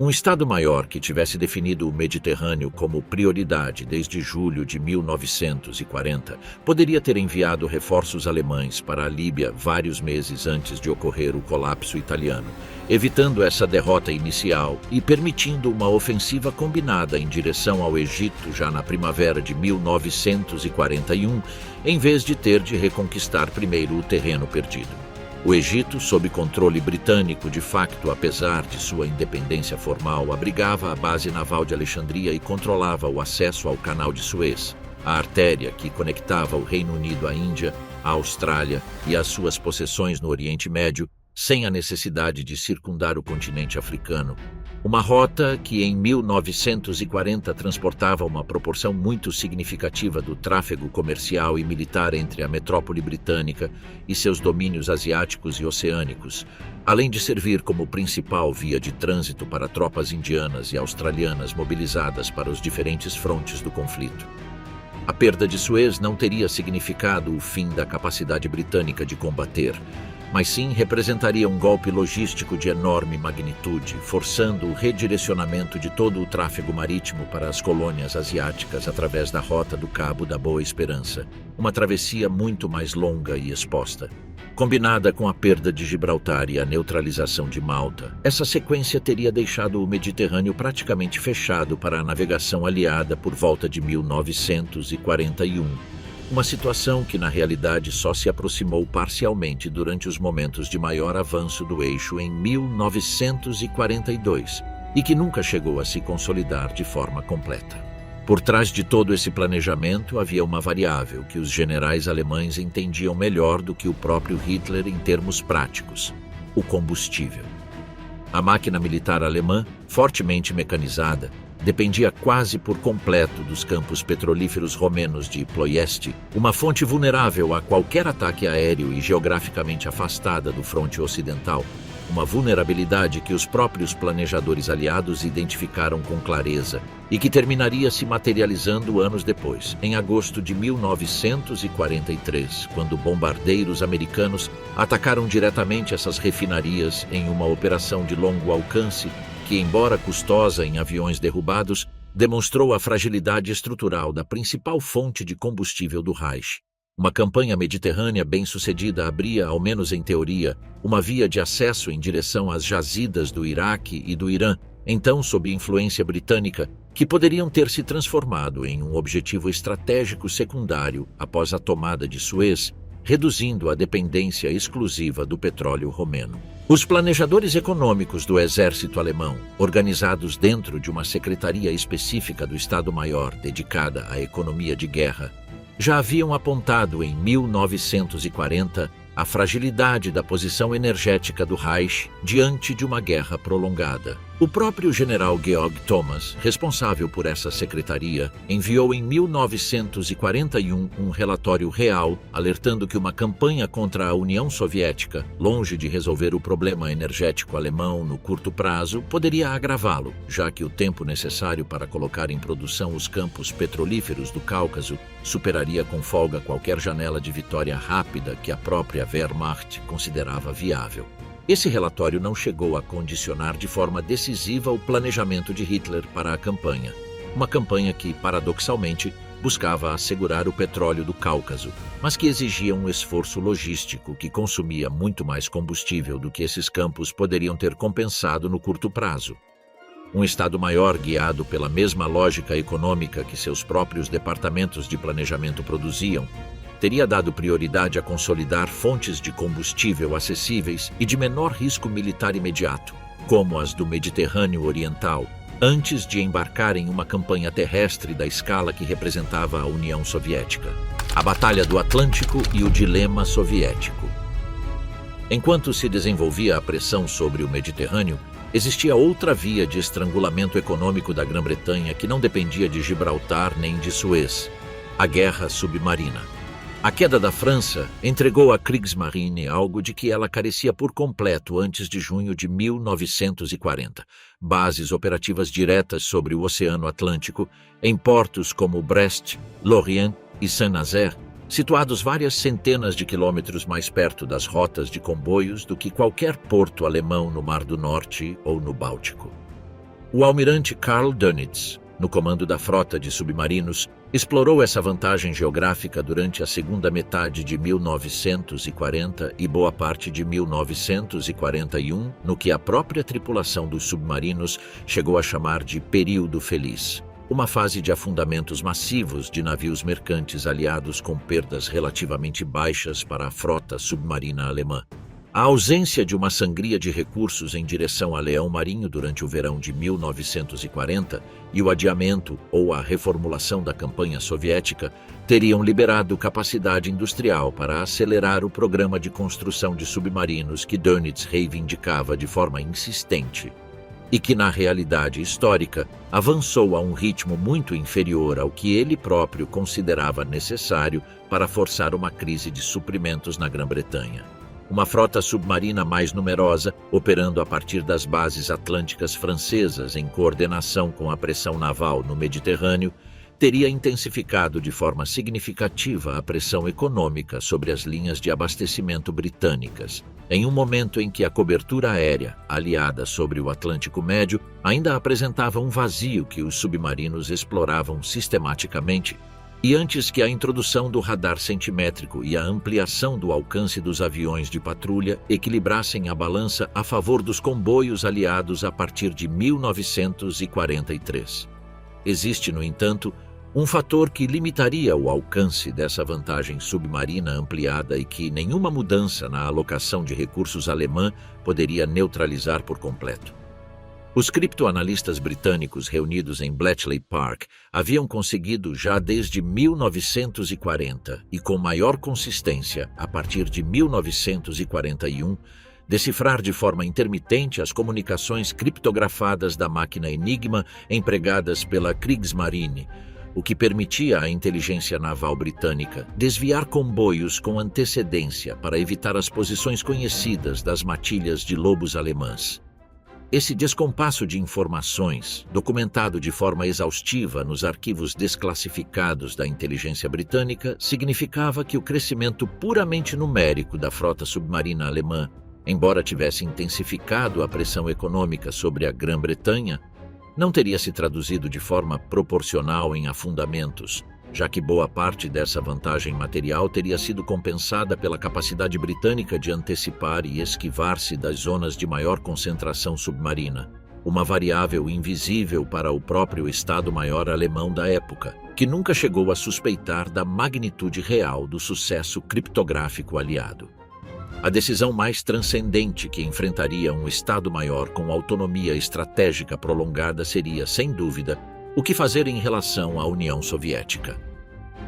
Um Estado-Maior que tivesse definido o Mediterrâneo como prioridade desde julho de 1940 poderia ter enviado reforços alemães para a Líbia vários meses antes de ocorrer o colapso italiano, evitando essa derrota inicial e permitindo uma ofensiva combinada em direção ao Egito já na primavera de 1941, em vez de ter de reconquistar primeiro o terreno perdido. O Egito, sob controle britânico de facto apesar de sua independência formal, abrigava a base naval de Alexandria e controlava o acesso ao Canal de Suez, a artéria que conectava o Reino Unido à Índia, à Austrália e às suas possessões no Oriente Médio, sem a necessidade de circundar o continente africano. Uma rota que em 1940 transportava uma proporção muito significativa do tráfego comercial e militar entre a metrópole britânica e seus domínios asiáticos e oceânicos, além de servir como principal via de trânsito para tropas indianas e australianas mobilizadas para os diferentes frontes do conflito. A perda de Suez não teria significado o fim da capacidade britânica de combater, mas sim representaria um golpe logístico de enorme magnitude, forçando o redirecionamento de todo o tráfego marítimo para as colônias asiáticas através da Rota do Cabo da Boa Esperança, uma travessia muito mais longa e exposta. Combinada com a perda de Gibraltar e a neutralização de Malta, essa sequência teria deixado o Mediterrâneo praticamente fechado para a navegação aliada por volta de 1941. Uma situação que, na realidade, só se aproximou parcialmente durante os momentos de maior avanço do eixo em 1942 e que nunca chegou a se consolidar de forma completa. Por trás de todo esse planejamento havia uma variável que os generais alemães entendiam melhor do que o próprio Hitler em termos práticos: o combustível. A máquina militar alemã, fortemente mecanizada, dependia quase por completo dos campos petrolíferos romenos de Ploiesti, uma fonte vulnerável a qualquer ataque aéreo e geograficamente afastada do fronte ocidental, uma vulnerabilidade que os próprios planejadores aliados identificaram com clareza e que terminaria se materializando anos depois, em agosto de 1943, quando bombardeiros americanos atacaram diretamente essas refinarias em uma operação de longo alcance que, embora custosa em aviões derrubados, demonstrou a fragilidade estrutural da principal fonte de combustível do Reich. Uma campanha mediterrânea bem-sucedida abria, ao menos em teoria, uma via de acesso em direção às jazidas do Iraque e do Irã, então sob influência britânica, que poderiam ter se transformado em um objetivo estratégico secundário após a tomada de Suez, reduzindo a dependência exclusiva do petróleo romeno. Os planejadores econômicos do exército alemão, organizados dentro de uma secretaria específica do Estado-Maior dedicada à economia de guerra, já haviam apontado em 1940 a fragilidade da posição energética do Reich diante de uma guerra prolongada. O próprio general Georg Thomas, responsável por essa secretaria, enviou em 1941 um relatório real alertando que uma campanha contra a União Soviética, longe de resolver o problema energético alemão no curto prazo, poderia agravá-lo, já que o tempo necessário para colocar em produção os campos petrolíferos do Cáucaso superaria com folga qualquer janela de vitória rápida que a própria Wehrmacht considerava viável. Esse relatório não chegou a condicionar de forma decisiva o planejamento de Hitler para a campanha. Uma campanha que, paradoxalmente, buscava assegurar o petróleo do Cáucaso, mas que exigia um esforço logístico que consumia muito mais combustível do que esses campos poderiam ter compensado no curto prazo. Um Estado-Maior guiado pela mesma lógica econômica que seus próprios departamentos de planejamento produziam, teria dado prioridade a consolidar fontes de combustível acessíveis e de menor risco militar imediato, como as do Mediterrâneo Oriental, antes de embarcar em uma campanha terrestre da escala que representava a União Soviética. A Batalha do Atlântico e o Dilema Soviético. Enquanto se desenvolvia a pressão sobre o Mediterrâneo, existia outra via de estrangulamento econômico da Grã-Bretanha que não dependia de Gibraltar nem de Suez: a guerra submarina. A queda da França entregou à Kriegsmarine algo de que ela carecia por completo antes de junho de 1940. Bases operativas diretas sobre o Oceano Atlântico, em portos como Brest, Lorient e Saint-Nazaire, situados várias centenas de quilômetros mais perto das rotas de comboios do que qualquer porto alemão no Mar do Norte ou no Báltico. O almirante Karl Dönitz, no comando da frota de submarinos, explorou essa vantagem geográfica durante a segunda metade de 1940 e boa parte de 1941, no que a própria tripulação dos submarinos chegou a chamar de Período Feliz, uma fase de afundamentos massivos de navios mercantes aliados com perdas relativamente baixas para a frota submarina alemã. A ausência de uma sangria de recursos em direção a Leão Marinho durante o verão de 1940 e o adiamento ou a reformulação da campanha soviética teriam liberado capacidade industrial para acelerar o programa de construção de submarinos que Dönitz reivindicava de forma insistente e que, na realidade histórica, avançou a um ritmo muito inferior ao que ele próprio considerava necessário para forçar uma crise de suprimentos na Grã-Bretanha. Uma frota submarina mais numerosa, operando a partir das bases atlânticas francesas em coordenação com a pressão naval no Mediterrâneo, teria intensificado de forma significativa a pressão econômica sobre as linhas de abastecimento britânicas, em um momento em que a cobertura aérea, aliada sobre o Atlântico Médio, ainda apresentava um vazio que os submarinos exploravam sistematicamente, e antes que a introdução do radar centimétrico e a ampliação do alcance dos aviões de patrulha equilibrassem a balança a favor dos comboios aliados a partir de 1943. Existe, no entanto, um fator que limitaria o alcance dessa vantagem submarina ampliada e que nenhuma mudança na alocação de recursos alemã poderia neutralizar por completo. Os criptoanalistas britânicos reunidos em Bletchley Park haviam conseguido já desde 1940 e com maior consistência a partir de 1941 decifrar de forma intermitente as comunicações criptografadas da máquina Enigma empregadas pela Kriegsmarine, o que permitia à inteligência naval britânica desviar comboios com antecedência para evitar as posições conhecidas das matilhas de lobos alemãs. Esse descompasso de informações, documentado de forma exaustiva nos arquivos desclassificados da inteligência britânica, significava que o crescimento puramente numérico da frota submarina alemã, embora tivesse intensificado a pressão econômica sobre a Grã-Bretanha, não teria se traduzido de forma proporcional em afundamentos, já que boa parte dessa vantagem material teria sido compensada pela capacidade britânica de antecipar e esquivar-se das zonas de maior concentração submarina, uma variável invisível para o próprio Estado-Maior alemão da época, que nunca chegou a suspeitar da magnitude real do sucesso criptográfico aliado. A decisão mais transcendente que enfrentaria um Estado-Maior com autonomia estratégica prolongada seria, sem dúvida, o que fazer em relação à União Soviética.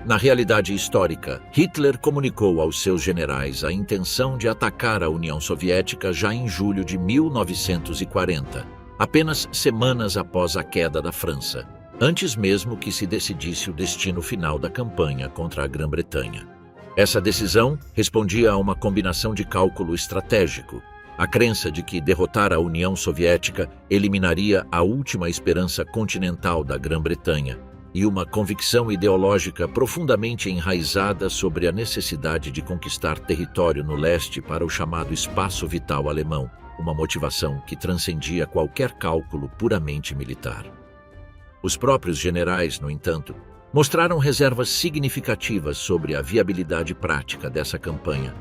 Na realidade histórica, Hitler comunicou aos seus generais a intenção de atacar a União Soviética já em julho de 1940, apenas semanas após a queda da França, antes mesmo que se decidisse o destino final da campanha contra a Grã-Bretanha. Essa decisão respondia a uma combinação de cálculo estratégico, a crença de que derrotar a União Soviética eliminaria a última esperança continental da Grã-Bretanha, e uma convicção ideológica profundamente enraizada sobre a necessidade de conquistar território no leste para o chamado espaço vital alemão, uma motivação que transcendia qualquer cálculo puramente militar. Os próprios generais, no entanto, mostraram reservas significativas sobre a viabilidade prática dessa campanha.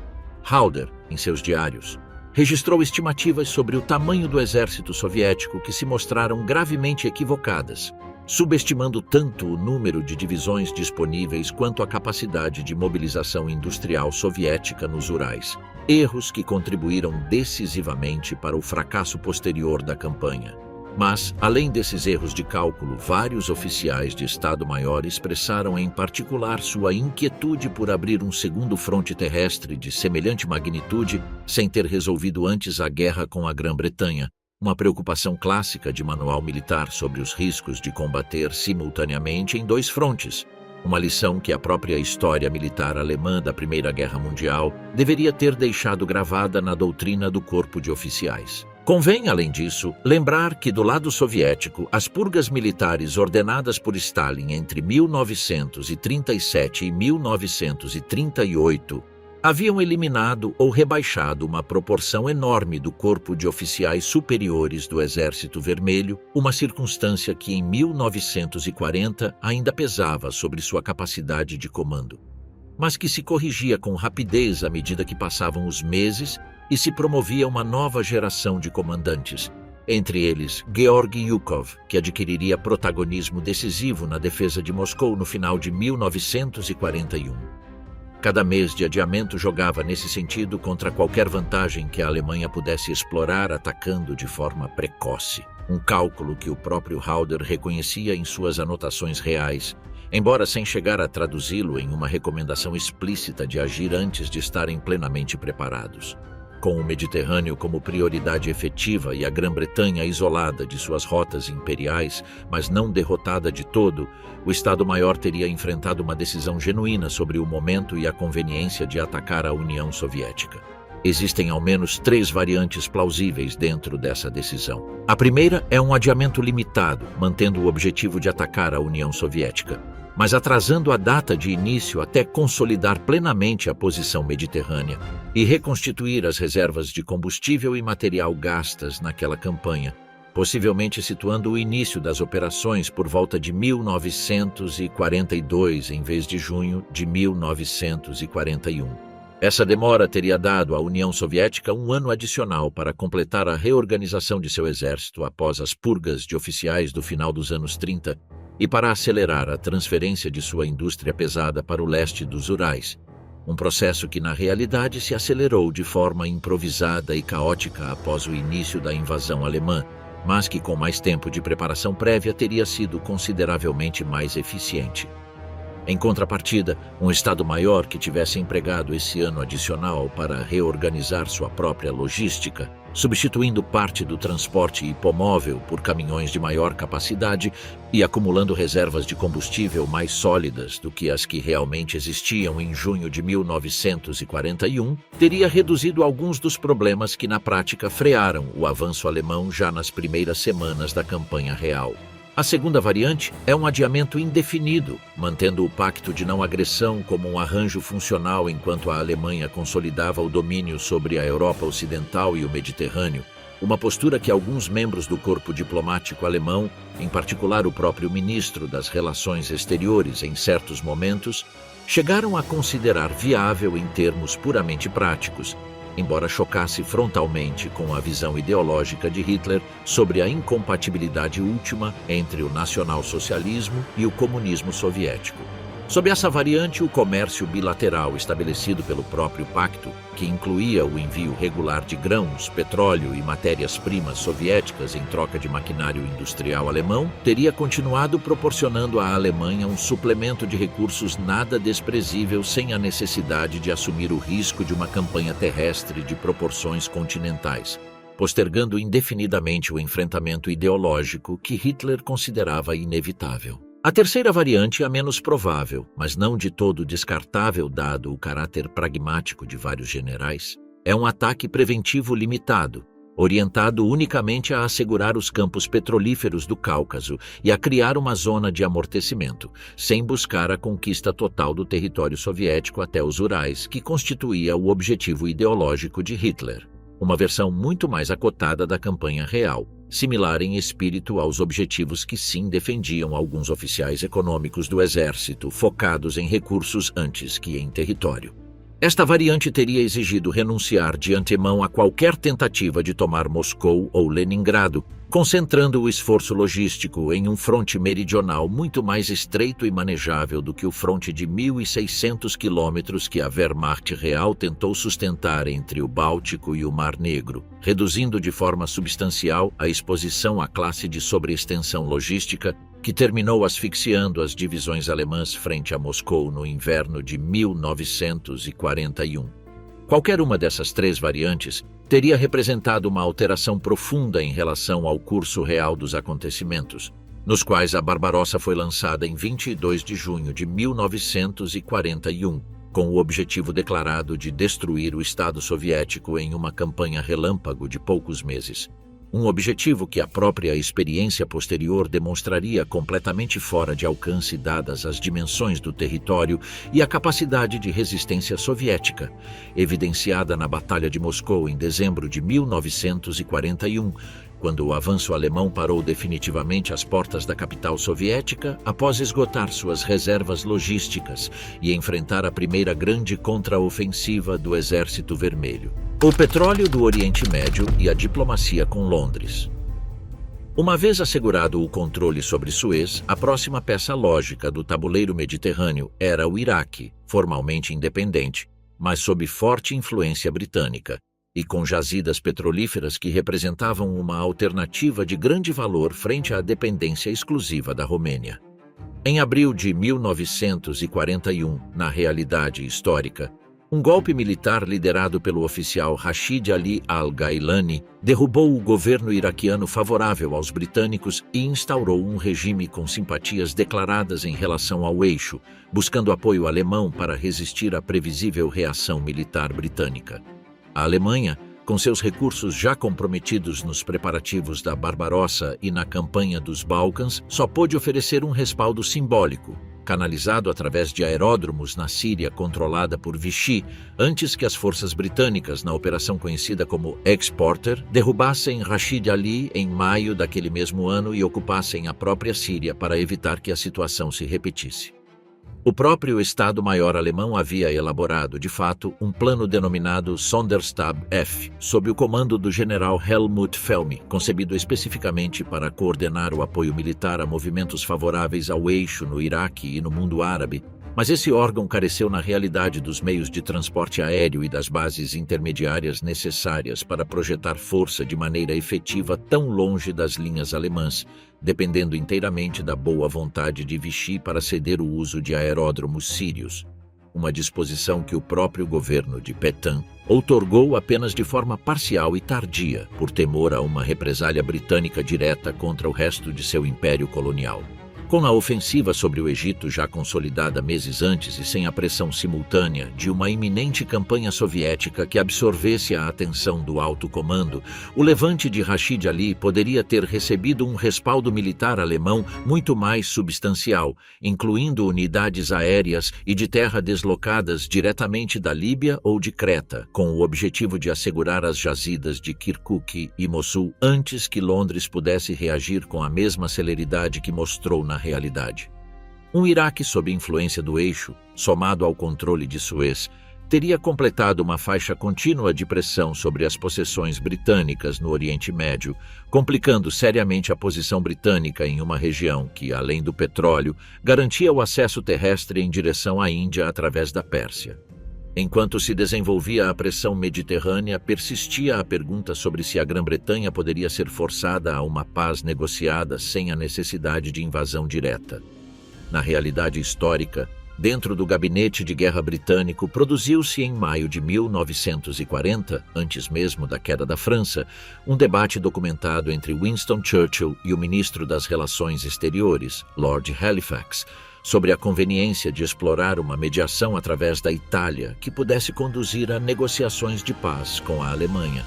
Halder, em seus diários, registrou estimativas sobre o tamanho do exército soviético que se mostraram gravemente equivocadas, subestimando tanto o número de divisões disponíveis quanto a capacidade de mobilização industrial soviética nos Urais, erros que contribuíram decisivamente para o fracasso posterior da campanha. Mas, além desses erros de cálculo, vários oficiais de Estado-Maior expressaram em particular sua inquietude por abrir um segundo fronte terrestre de semelhante magnitude sem ter resolvido antes a guerra com a Grã-Bretanha, uma preocupação clássica de manual militar sobre os riscos de combater simultaneamente em dois frontes, uma lição que a própria história militar alemã da Primeira Guerra Mundial deveria ter deixado gravada na doutrina do corpo de oficiais. Convém, além disso, lembrar que do lado soviético, as purgas militares ordenadas por Stalin entre 1937 e 1938 haviam eliminado ou rebaixado uma proporção enorme do corpo de oficiais superiores do Exército Vermelho, uma circunstância que em 1940 ainda pesava sobre sua capacidade de comando, mas que se corrigia com rapidez à medida que passavam os meses e se promovia uma nova geração de comandantes, entre eles Georgy Yukov, que adquiriria protagonismo decisivo na defesa de Moscou no final de 1941. Cada mês de adiamento jogava nesse sentido contra qualquer vantagem que a Alemanha pudesse explorar atacando de forma precoce, um cálculo que o próprio Halder reconhecia em suas anotações reais, embora sem chegar a traduzi-lo em uma recomendação explícita de agir antes de estarem plenamente preparados. Com o Mediterrâneo como prioridade efetiva e a Grã-Bretanha isolada de suas rotas imperiais, mas não derrotada de todo, o Estado-Maior teria enfrentado uma decisão genuína sobre o momento e a conveniência de atacar a União Soviética. Existem ao menos 3 variantes plausíveis dentro dessa decisão. A primeira é um adiamento limitado, mantendo o objetivo de atacar a União Soviética, mas atrasando a data de início até consolidar plenamente a posição mediterrânea e reconstituir as reservas de combustível e material gastas naquela campanha, possivelmente situando o início das operações por volta de 1942 em vez de junho de 1941. Essa demora teria dado à União Soviética um ano adicional para completar a reorganização de seu exército após as purgas de oficiais do final dos anos 30 e para acelerar a transferência de sua indústria pesada para o leste dos Urais, um processo que na realidade se acelerou de forma improvisada e caótica após o início da invasão alemã, mas que com mais tempo de preparação prévia teria sido consideravelmente mais eficiente. Em contrapartida, um Estado-Maior que tivesse empregado esse ano adicional para reorganizar sua própria logística, substituindo parte do transporte hipomóvel por caminhões de maior capacidade e acumulando reservas de combustível mais sólidas do que as que realmente existiam em junho de 1941, teria reduzido alguns dos problemas que na prática frearam o avanço alemão já nas primeiras semanas da campanha real. A segunda variante é um adiamento indefinido, mantendo o pacto de não agressão como um arranjo funcional enquanto a Alemanha consolidava o domínio sobre a Europa Ocidental e o Mediterrâneo, uma postura que alguns membros do corpo diplomático alemão, em particular o próprio ministro das Relações Exteriores em certos momentos, chegaram a considerar viável em termos puramente práticos, embora chocasse frontalmente com a visão ideológica de Hitler sobre a incompatibilidade última entre o nacionalsocialismo e o comunismo soviético. Sob essa variante, o comércio bilateral estabelecido pelo próprio pacto, que incluía o envio regular de grãos, petróleo e matérias-primas soviéticas em troca de maquinário industrial alemão, teria continuado proporcionando à Alemanha um suplemento de recursos nada desprezível sem a necessidade de assumir o risco de uma campanha terrestre de proporções continentais, postergando indefinidamente o enfrentamento ideológico que Hitler considerava inevitável. A terceira variante é a menos provável, mas não de todo descartável dado o caráter pragmático de vários generais, é um ataque preventivo limitado, orientado unicamente a assegurar os campos petrolíferos do Cáucaso e a criar uma zona de amortecimento, sem buscar a conquista total do território soviético até os Urais, que constituía o objetivo ideológico de Hitler. Uma versão muito mais acotada da campanha real, similar em espírito aos objetivos que sim defendiam alguns oficiais econômicos do exército, focados em recursos antes que em território. Esta variante teria exigido renunciar de antemão a qualquer tentativa de tomar Moscou ou Leningrado, concentrando o esforço logístico em um fronte meridional muito mais estreito e manejável do que o fronte de 1.600 quilômetros que a Wehrmacht real tentou sustentar entre o Báltico e o Mar Negro, reduzindo de forma substancial a exposição à classe de sobreextensão logística que terminou asfixiando as divisões alemãs frente a Moscou no inverno de 1941. Qualquer uma dessas três variantes teria representado uma alteração profunda em relação ao curso real dos acontecimentos, nos quais a Barbarossa foi lançada em 22 de junho de 1941, com o objetivo declarado de destruir o Estado soviético em uma campanha relâmpago de poucos meses. Um objetivo que a própria experiência posterior demonstraria completamente fora de alcance dadas as dimensões do território e a capacidade de resistência soviética, evidenciada na Batalha de Moscou em dezembro de 1941, quando o avanço alemão parou definitivamente às portas da capital soviética após esgotar suas reservas logísticas e enfrentar a primeira grande contraofensiva do Exército Vermelho. O petróleo do Oriente Médio e a diplomacia com Londres. Uma vez assegurado o controle sobre Suez, a próxima peça lógica do tabuleiro mediterrâneo era o Iraque, formalmente independente, mas sob forte influência britânica, e com jazidas petrolíferas que representavam uma alternativa de grande valor frente à dependência exclusiva da Romênia. Em abril de 1941, na realidade histórica, um golpe militar liderado pelo oficial Rashid Ali al-Gailani derrubou o governo iraquiano favorável aos britânicos e instaurou um regime com simpatias declaradas em relação ao eixo, buscando apoio alemão para resistir à previsível reação militar britânica. A Alemanha, com seus recursos já comprometidos nos preparativos da Barbarossa e na campanha dos Balcãs, só pôde oferecer um respaldo simbólico, canalizado através de aeródromos na Síria controlada por Vichy, antes que as forças britânicas, na operação conhecida como Exporter, derrubassem Rashid Ali em maio daquele mesmo ano e ocupassem a própria Síria para evitar que a situação se repetisse. O próprio Estado-Maior alemão havia elaborado, de fato, um plano denominado Sonderstab F, sob o comando do general Helmut Felmy, concebido especificamente para coordenar o apoio militar a movimentos favoráveis ao eixo no Iraque e no mundo árabe, mas esse órgão careceu na realidade dos meios de transporte aéreo e das bases intermediárias necessárias para projetar força de maneira efetiva tão longe das linhas alemãs, dependendo inteiramente da boa vontade de Vichy para ceder o uso de aeródromos sírios, uma disposição que o próprio governo de Pétain outorgou apenas de forma parcial e tardia, por temor a uma represália britânica direta contra o resto de seu império colonial. Com a ofensiva sobre o Egito já consolidada meses antes e sem a pressão simultânea de uma iminente campanha soviética que absorvesse a atenção do alto comando, o levante de Rashid Ali poderia ter recebido um respaldo militar alemão muito mais substancial, incluindo unidades aéreas e de terra deslocadas diretamente da Líbia ou de Creta, com o objetivo de assegurar as jazidas de Kirkuk e Mossul antes que Londres pudesse reagir com a mesma celeridade que mostrou na realidade. Um Iraque sob influência do eixo, somado ao controle de Suez, teria completado uma faixa contínua de pressão sobre as possessões britânicas no Oriente Médio, complicando seriamente a posição britânica em uma região que, além do petróleo, garantia o acesso terrestre em direção à Índia através da Pérsia. Enquanto se desenvolvia a pressão mediterrânea, persistia a pergunta sobre se a Grã-Bretanha poderia ser forçada a uma paz negociada sem a necessidade de invasão direta. Na realidade histórica, Dentro do Gabinete de Guerra britânico, produziu-se em maio de 1940, antes mesmo da queda da França, um debate documentado entre Winston Churchill e o ministro das Relações Exteriores, Lord Halifax, sobre a conveniência de explorar uma mediação através da Itália que pudesse conduzir a negociações de paz com a Alemanha.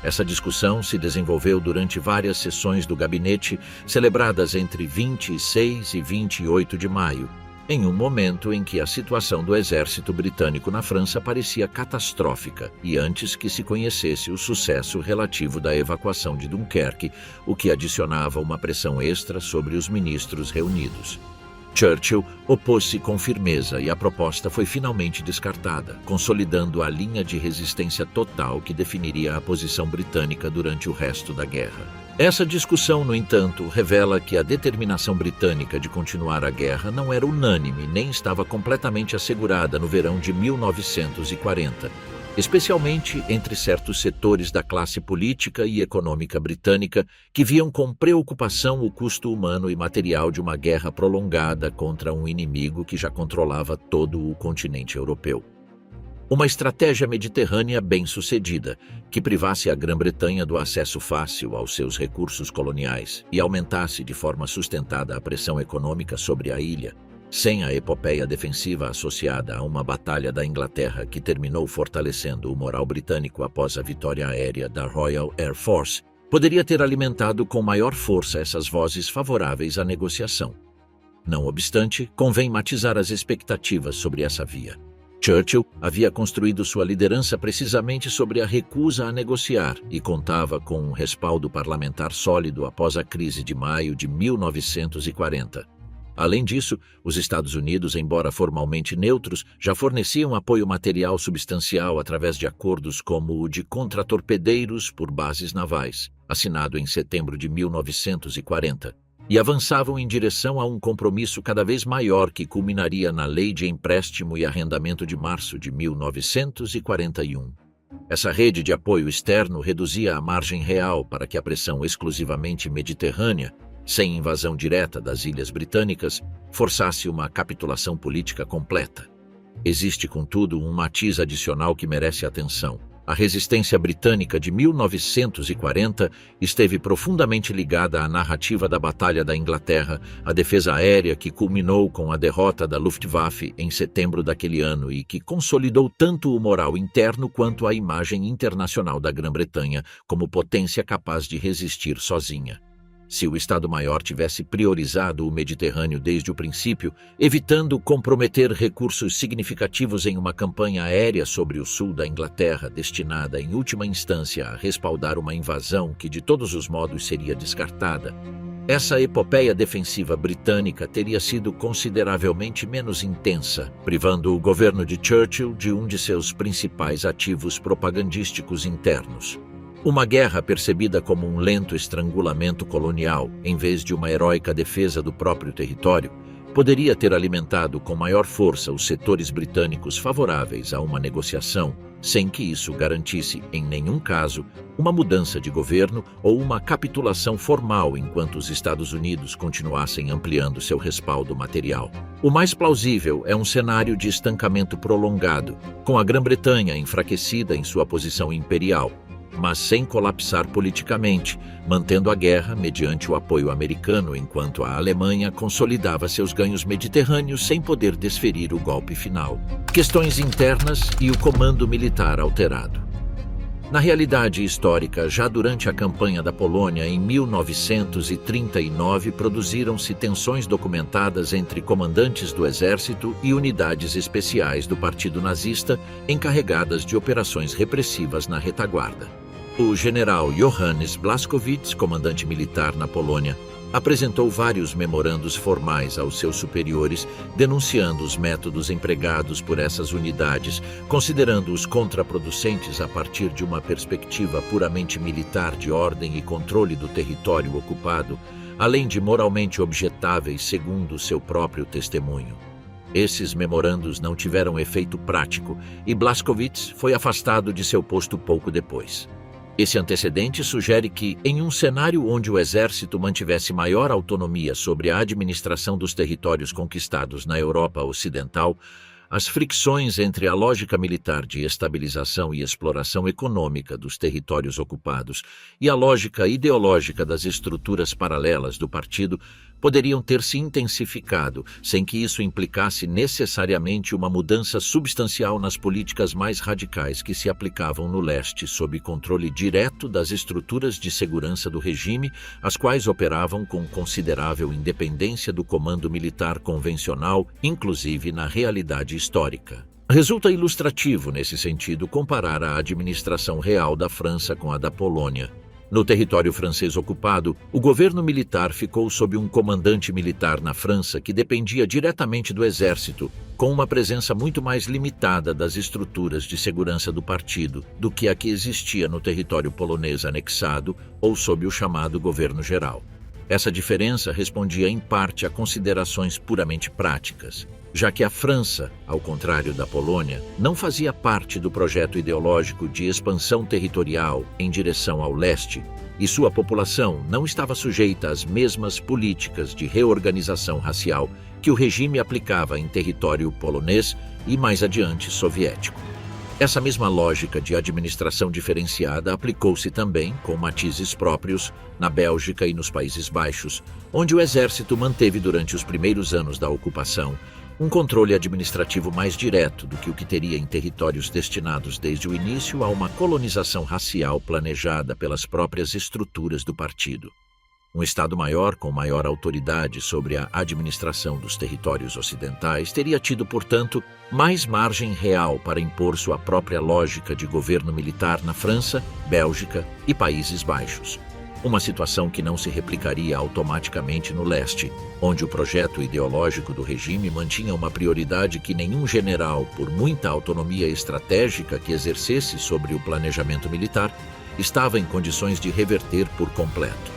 Essa discussão se desenvolveu durante várias sessões do gabinete, celebradas entre 26 e 28 de maio, em um momento em que a situação do exército britânico na França parecia catastrófica e antes que se conhecesse o sucesso relativo da evacuação de Dunquerque, o que adicionava uma pressão extra sobre os ministros reunidos. Churchill opôs-se com firmeza e a proposta foi finalmente descartada, consolidando a linha de resistência total que definiria a posição britânica durante o resto da guerra. Essa discussão, no entanto, revela que a determinação britânica de continuar a guerra não era unânime nem estava completamente assegurada no verão de 1940, especialmente entre certos setores da classe política e econômica britânica que viam com preocupação o custo humano e material de uma guerra prolongada contra um inimigo que já controlava todo o continente europeu. Uma estratégia mediterrânea bem-sucedida, que privasse a Grã-Bretanha do acesso fácil aos seus recursos coloniais e aumentasse de forma sustentada a pressão econômica sobre a ilha, sem a epopeia defensiva associada a uma batalha da Inglaterra que terminou fortalecendo o moral britânico após a vitória aérea da Royal Air Force, poderia ter alimentado com maior força essas vozes favoráveis à negociação. Não obstante, convém matizar as expectativas sobre essa via. Churchill havia construído sua liderança precisamente sobre a recusa a negociar e contava com um respaldo parlamentar sólido após a crise de maio de 1940. Além disso, os Estados Unidos, embora formalmente neutros, já forneciam apoio material substancial através de acordos como o de contratorpedeiros por bases navais, assinado em setembro de 1940. E avançavam em direção a um compromisso cada vez maior que culminaria na Lei de Empréstimo e Arrendamento de março de 1941. Essa rede de apoio externo reduzia a margem real para que a pressão exclusivamente mediterrânea, sem invasão direta das ilhas britânicas, forçasse uma capitulação política completa. Existe, contudo, um matiz adicional que merece atenção. A resistência britânica de 1940 esteve profundamente ligada à narrativa da Batalha da Inglaterra, a defesa aérea que culminou com a derrota da Luftwaffe em setembro daquele ano e que consolidou tanto o moral interno quanto a imagem internacional da Grã-Bretanha como potência capaz de resistir sozinha. Se o Estado-Maior tivesse priorizado o Mediterrâneo desde o princípio, evitando comprometer recursos significativos em uma campanha aérea sobre o sul da Inglaterra, destinada em última instância a respaldar uma invasão que de todos os modos seria descartada, essa epopeia defensiva britânica teria sido consideravelmente menos intensa, privando o governo de Churchill de um de seus principais ativos propagandísticos internos. Uma guerra percebida como um lento estrangulamento colonial, em vez de uma heróica defesa do próprio território, poderia ter alimentado com maior força os setores britânicos favoráveis a uma negociação, sem que isso garantisse, em nenhum caso, uma mudança de governo ou uma capitulação formal enquanto os Estados Unidos continuassem ampliando seu respaldo material. O mais plausível é um cenário de estancamento prolongado, com a Grã-Bretanha enfraquecida em sua posição imperial, mas sem colapsar politicamente, mantendo a guerra mediante o apoio americano enquanto a Alemanha consolidava seus ganhos mediterrâneos sem poder desferir o golpe final. Questões internas e o comando militar alterado. Na realidade histórica, já durante a campanha da Polônia em 1939, produziram-se tensões documentadas entre comandantes do exército e unidades especiais do Partido Nazista encarregadas de operações repressivas na retaguarda. O general Johannes Blaskowitz, comandante militar na Polônia, apresentou vários memorandos formais aos seus superiores, denunciando os métodos empregados por essas unidades, considerando-os contraproducentes a partir de uma perspectiva puramente militar de ordem e controle do território ocupado, além de moralmente objetáveis segundo seu próprio testemunho. Esses memorandos não tiveram efeito prático e Blaskowitz foi afastado de seu posto pouco depois. Esse antecedente sugere que, em um cenário onde o exército mantivesse maior autonomia sobre a administração dos territórios conquistados na Europa Ocidental, as fricções entre a lógica militar de estabilização e exploração econômica dos territórios ocupados e a lógica ideológica das estruturas paralelas do partido poderiam ter se intensificado, sem que isso implicasse necessariamente uma mudança substancial nas políticas mais radicais que se aplicavam no leste sob controle direto das estruturas de segurança do regime, as quais operavam com considerável independência do comando militar convencional, inclusive na realidade histórica. Resulta ilustrativo, nesse sentido, comparar a administração real da França com a da Polônia. No território francês ocupado, o governo militar ficou sob um comandante militar na França que dependia diretamente do exército, com uma presença muito mais limitada das estruturas de segurança do partido do que a que existia no território polonês anexado ou sob o chamado governo geral. Essa diferença respondia em parte a considerações puramente práticas, já que a França, ao contrário da Polônia, não fazia parte do projeto ideológico de expansão territorial em direção ao leste, e sua população não estava sujeita às mesmas políticas de reorganização racial que o regime aplicava em território polonês e, mais adiante, soviético. Essa mesma lógica de administração diferenciada aplicou-se também, com matizes próprios, na Bélgica e nos Países Baixos, onde o exército manteve durante os primeiros anos da ocupação um controle administrativo mais direto do que o que teria em territórios destinados desde o início a uma colonização racial planejada pelas próprias estruturas do partido. Um Estado-Maior com maior autoridade sobre a administração dos territórios ocidentais teria tido, portanto, mais margem real para impor sua própria lógica de governo militar na França, Bélgica e Países Baixos. Uma situação que não se replicaria automaticamente no leste, onde o projeto ideológico do regime mantinha uma prioridade que nenhum general, por muita autonomia estratégica que exercesse sobre o planejamento militar, estava em condições de reverter por completo.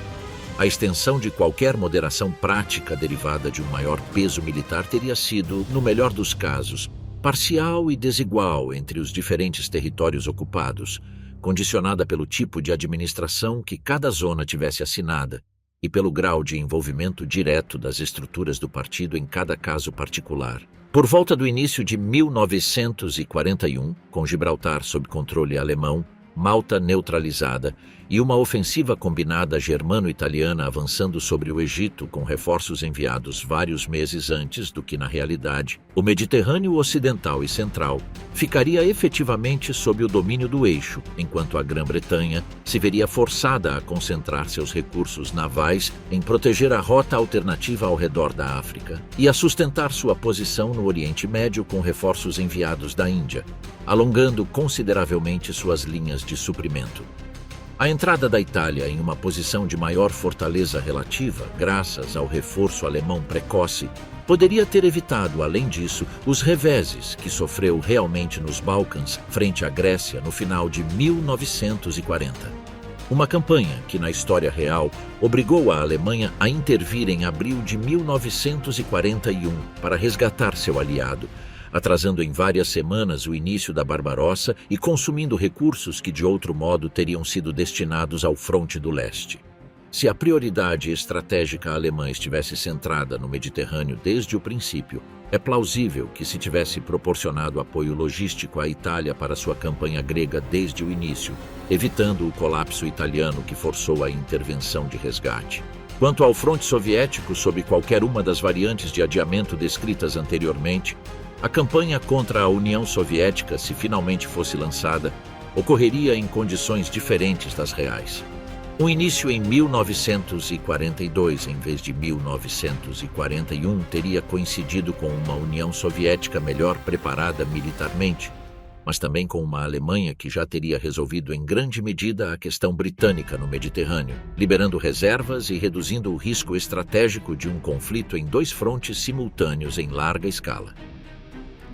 A extensão de qualquer moderação prática derivada de um maior peso militar teria sido, no melhor dos casos, parcial e desigual entre os diferentes territórios ocupados, condicionada pelo tipo de administração que cada zona tivesse assinada e pelo grau de envolvimento direto das estruturas do partido em cada caso particular. Por volta do início de 1941, com Gibraltar sob controle alemão, Malta neutralizada e uma ofensiva combinada germano-italiana avançando sobre o Egito com reforços enviados vários meses antes do que, na realidade, o Mediterrâneo Ocidental e Central ficaria efetivamente sob o domínio do eixo, enquanto a Grã-Bretanha se veria forçada a concentrar seus recursos navais em proteger a rota alternativa ao redor da África e a sustentar sua posição no Oriente Médio com reforços enviados da Índia, alongando consideravelmente suas linhas de suprimento. A entrada da Itália em uma posição de maior fortaleza relativa, graças ao reforço alemão precoce, poderia ter evitado, além disso, os reveses que sofreu realmente nos Balcãs frente à Grécia no final de 1940. Uma campanha que, na história real, obrigou a Alemanha a intervir em abril de 1941 para resgatar seu aliado, atrasando em várias semanas o início da Barbarossa e consumindo recursos que de outro modo teriam sido destinados ao fronte do leste. Se a prioridade estratégica alemã estivesse centrada no Mediterrâneo desde o princípio, é plausível que se tivesse proporcionado apoio logístico à Itália para sua campanha grega desde o início, evitando o colapso italiano que forçou a intervenção de resgate. Quanto ao fronte soviético, sob qualquer uma das variantes de adiamento descritas anteriormente, a campanha contra a União Soviética, se finalmente fosse lançada, ocorreria em condições diferentes das reais. Um início em 1942, em vez de 1941, teria coincidido com uma União Soviética melhor preparada militarmente, mas também com uma Alemanha que já teria resolvido em grande medida a questão britânica no Mediterrâneo, liberando reservas e reduzindo o risco estratégico de um conflito em dois frontes simultâneos em larga escala.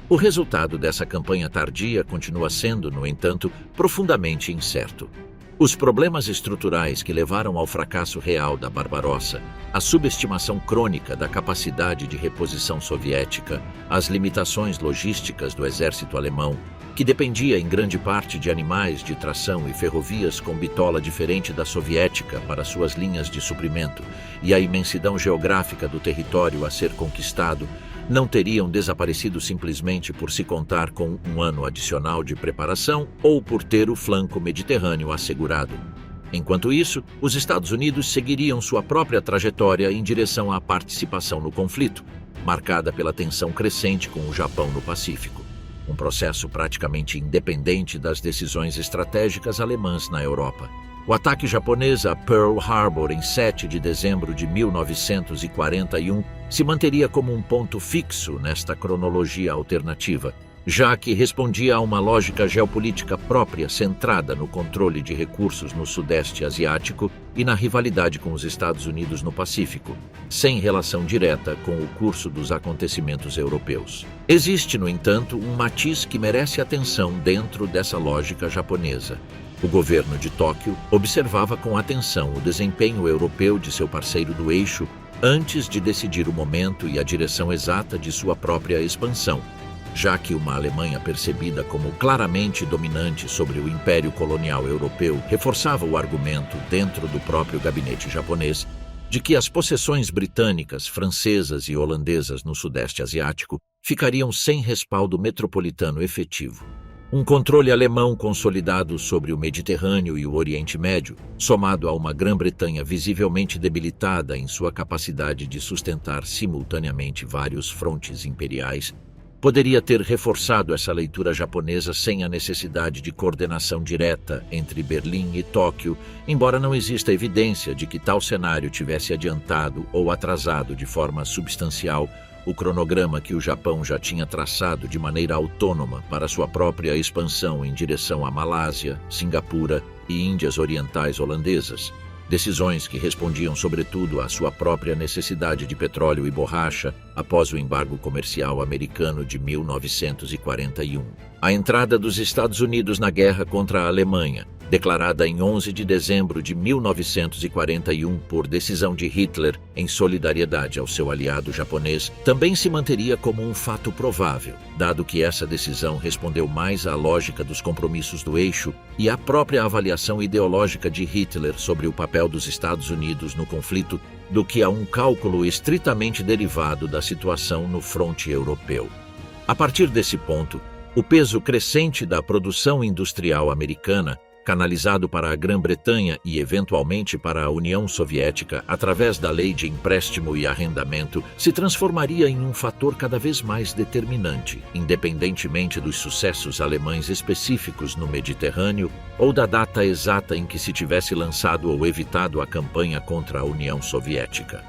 O resultado dessa campanha tardia continua sendo, no entanto, profundamente incerto. Os problemas estruturais que levaram ao fracasso real da Barbarossa, a subestimação crônica da capacidade de reposição soviética, as limitações logísticas do exército alemão, que dependia em grande parte de animais de tração e ferrovias com bitola diferente da soviética para suas linhas de suprimento, e a imensidão geográfica do território a ser conquistado, não teriam desaparecido simplesmente por se contar com um ano adicional de preparação ou por ter o flanco mediterrâneo assegurado. Enquanto isso, os Estados Unidos seguiriam sua própria trajetória em direção à participação no conflito, marcada pela tensão crescente com o Japão no Pacífico, um processo praticamente independente das decisões estratégicas alemãs na Europa. O ataque japonês a Pearl Harbor em 7 de dezembro de 1941 se manteria como um ponto fixo nesta cronologia alternativa, já que respondia a uma lógica geopolítica própria centrada no controle de recursos no Sudeste Asiático e na rivalidade com os Estados Unidos no Pacífico, sem relação direta com o curso dos acontecimentos europeus. Existe, no entanto, um matiz que merece atenção dentro dessa lógica japonesa. O governo de Tóquio observava com atenção o desempenho europeu de seu parceiro do eixo antes de decidir o momento e a direção exata de sua própria expansão, já que uma Alemanha percebida como claramente dominante sobre o império colonial europeu reforçava o argumento dentro do próprio gabinete japonês de que as possessões britânicas, francesas e holandesas no Sudeste Asiático ficariam sem respaldo metropolitano efetivo. Um controle alemão consolidado sobre o Mediterrâneo e o Oriente Médio, somado a uma Grã-Bretanha visivelmente debilitada em sua capacidade de sustentar simultaneamente vários frontes imperiais, poderia ter reforçado essa leitura japonesa sem a necessidade de coordenação direta entre Berlim e Tóquio, embora não exista evidência de que tal cenário tivesse adiantado ou atrasado de forma substancial o cronograma que o Japão já tinha traçado de maneira autônoma para sua própria expansão em direção à Malásia, Singapura e Índias Orientais holandesas, decisões que respondiam sobretudo à sua própria necessidade de petróleo e borracha após o embargo comercial americano de 1941. A entrada dos Estados Unidos na guerra contra a Alemanha, declarada em 11 de dezembro de 1941 por decisão de Hitler em solidariedade ao seu aliado japonês, também se manteria como um fato provável, dado que essa decisão respondeu mais à lógica dos compromissos do eixo e à própria avaliação ideológica de Hitler sobre o papel dos Estados Unidos no conflito do que a um cálculo estritamente derivado da situação no fronte europeu. A partir desse ponto, o peso crescente da produção industrial americana, canalizado para a Grã-Bretanha e eventualmente para a União Soviética através da lei de empréstimo e arrendamento, se transformaria em um fator cada vez mais determinante, independentemente dos sucessos alemães específicos no Mediterrâneo ou da data exata em que se tivesse lançado ou evitado a campanha contra a União Soviética.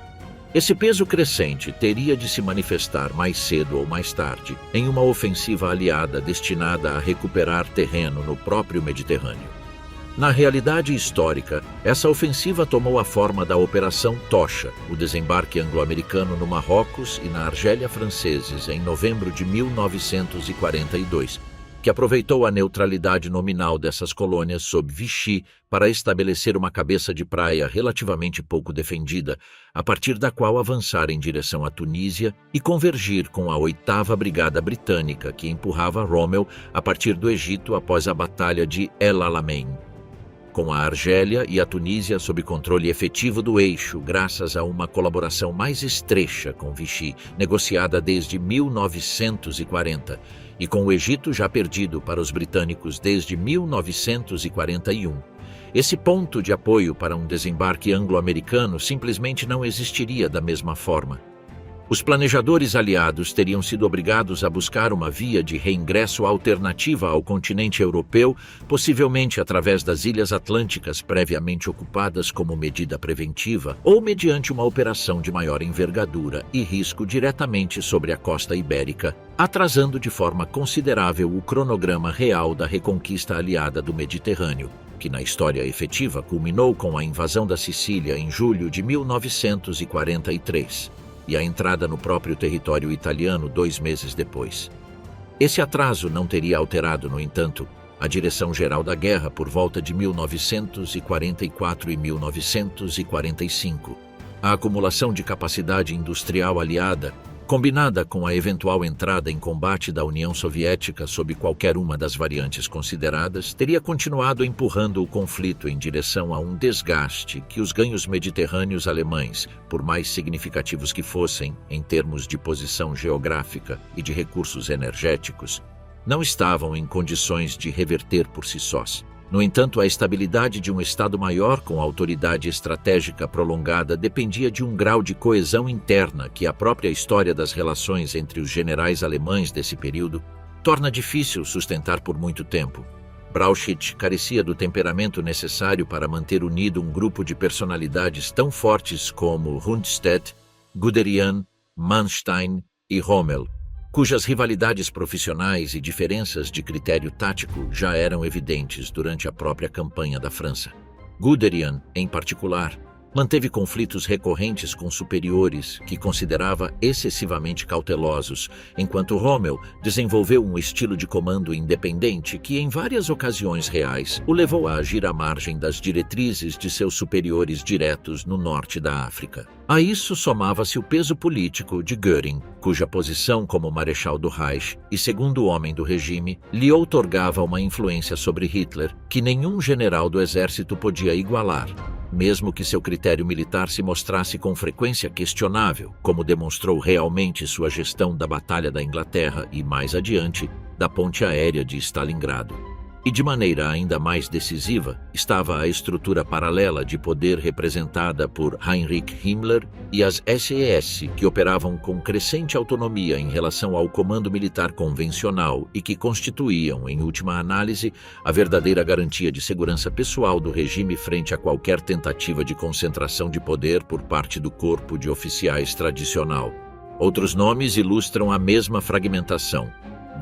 Esse peso crescente teria de se manifestar mais cedo ou mais tarde em uma ofensiva aliada destinada a recuperar terreno no próprio Mediterrâneo. Na realidade histórica, essa ofensiva tomou a forma da Operação Tocha, o desembarque anglo-americano no Marrocos e na Argélia franceses em novembro de 1942, que aproveitou a neutralidade nominal dessas colônias sob Vichy para estabelecer uma cabeça de praia relativamente pouco defendida, a partir da qual avançar em direção à Tunísia e convergir com a 8ª Brigada Britânica, que empurrava Rommel a partir do Egito após a Batalha de El Alamein. Com a Argélia e a Tunísia sob controle efetivo do eixo, graças a uma colaboração mais estreita com Vichy, negociada desde 1940, e com o Egito já perdido para os britânicos desde 1941, esse ponto de apoio para um desembarque anglo-americano simplesmente não existiria da mesma forma. Os planejadores aliados teriam sido obrigados a buscar uma via de reingresso alternativa ao continente europeu, possivelmente através das Ilhas Atlânticas previamente ocupadas como medida preventiva ou mediante uma operação de maior envergadura e risco diretamente sobre a costa ibérica, atrasando de forma considerável o cronograma real da reconquista aliada do Mediterrâneo, que na história efetiva culminou com a invasão da Sicília em julho de 1943. E a entrada no próprio território italiano 2 meses depois. Esse atraso não teria alterado, no entanto, a direção-geral da guerra por volta de 1944 e 1945. A acumulação de capacidade industrial aliada, combinada com a eventual entrada em combate da União Soviética sob qualquer uma das variantes consideradas, teria continuado empurrando o conflito em direção a um desgaste que os ganhos mediterrâneos alemães, por mais significativos que fossem em termos de posição geográfica e de recursos energéticos, não estavam em condições de reverter por si sós. No entanto, a estabilidade de um Estado-Maior com autoridade estratégica prolongada dependia de um grau de coesão interna que a própria história das relações entre os generais alemães desse período torna difícil sustentar por muito tempo. Brauchitsch carecia do temperamento necessário para manter unido um grupo de personalidades tão fortes como Rundstedt, Guderian, Manstein e Rommel, cujas rivalidades profissionais e diferenças de critério tático já eram evidentes durante a própria campanha da França. Guderian, em particular, manteve conflitos recorrentes com superiores que considerava excessivamente cautelosos, enquanto Rommel desenvolveu um estilo de comando independente que, em várias ocasiões reais, o levou a agir à margem das diretrizes de seus superiores diretos no norte da África. A isso somava-se o peso político de Göring, cuja posição como marechal do Reich e segundo homem do regime lhe outorgava uma influência sobre Hitler que nenhum general do exército podia igualar, mesmo que seu critério militar se mostrasse com frequência questionável, como demonstrou realmente sua gestão da Batalha da Inglaterra e, mais adiante, da ponte aérea de Stalingrado. E de maneira ainda mais decisiva estava a estrutura paralela de poder representada por Heinrich Himmler e as SS, que operavam com crescente autonomia em relação ao comando militar convencional e que constituíam, em última análise, a verdadeira garantia de segurança pessoal do regime frente a qualquer tentativa de concentração de poder por parte do corpo de oficiais tradicional. Outros nomes ilustram a mesma fragmentação.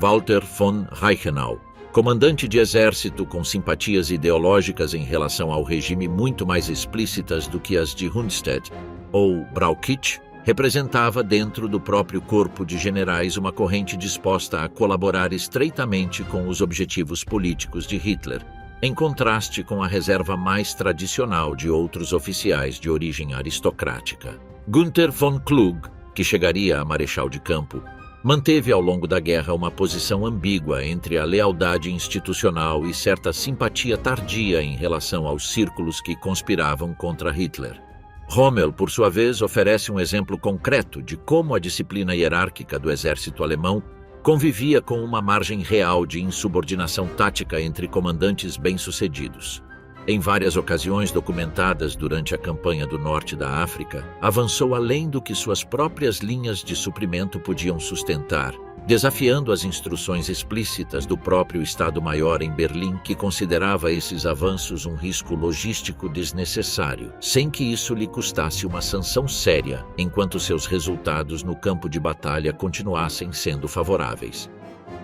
Walter von Reichenau, comandante de exército com simpatias ideológicas em relação ao regime muito mais explícitas do que as de Rundstedt, ou Brauchitsch, representava dentro do próprio corpo de generais uma corrente disposta a colaborar estreitamente com os objetivos políticos de Hitler, em contraste com a reserva mais tradicional de outros oficiais de origem aristocrática. Günther von Klug, que chegaria a marechal de campo, manteve ao longo da guerra uma posição ambígua entre a lealdade institucional e certa simpatia tardia em relação aos círculos que conspiravam contra Hitler. Rommel, por sua vez, oferece um exemplo concreto de como a disciplina hierárquica do exército alemão convivia com uma margem real de insubordinação tática entre comandantes bem-sucedidos. Em várias ocasiões documentadas durante a campanha do norte da África, avançou além do que suas próprias linhas de suprimento podiam sustentar, desafiando as instruções explícitas do próprio Estado-Maior em Berlim, que considerava esses avanços um risco logístico desnecessário, sem que isso lhe custasse uma sanção séria, enquanto seus resultados no campo de batalha continuassem sendo favoráveis.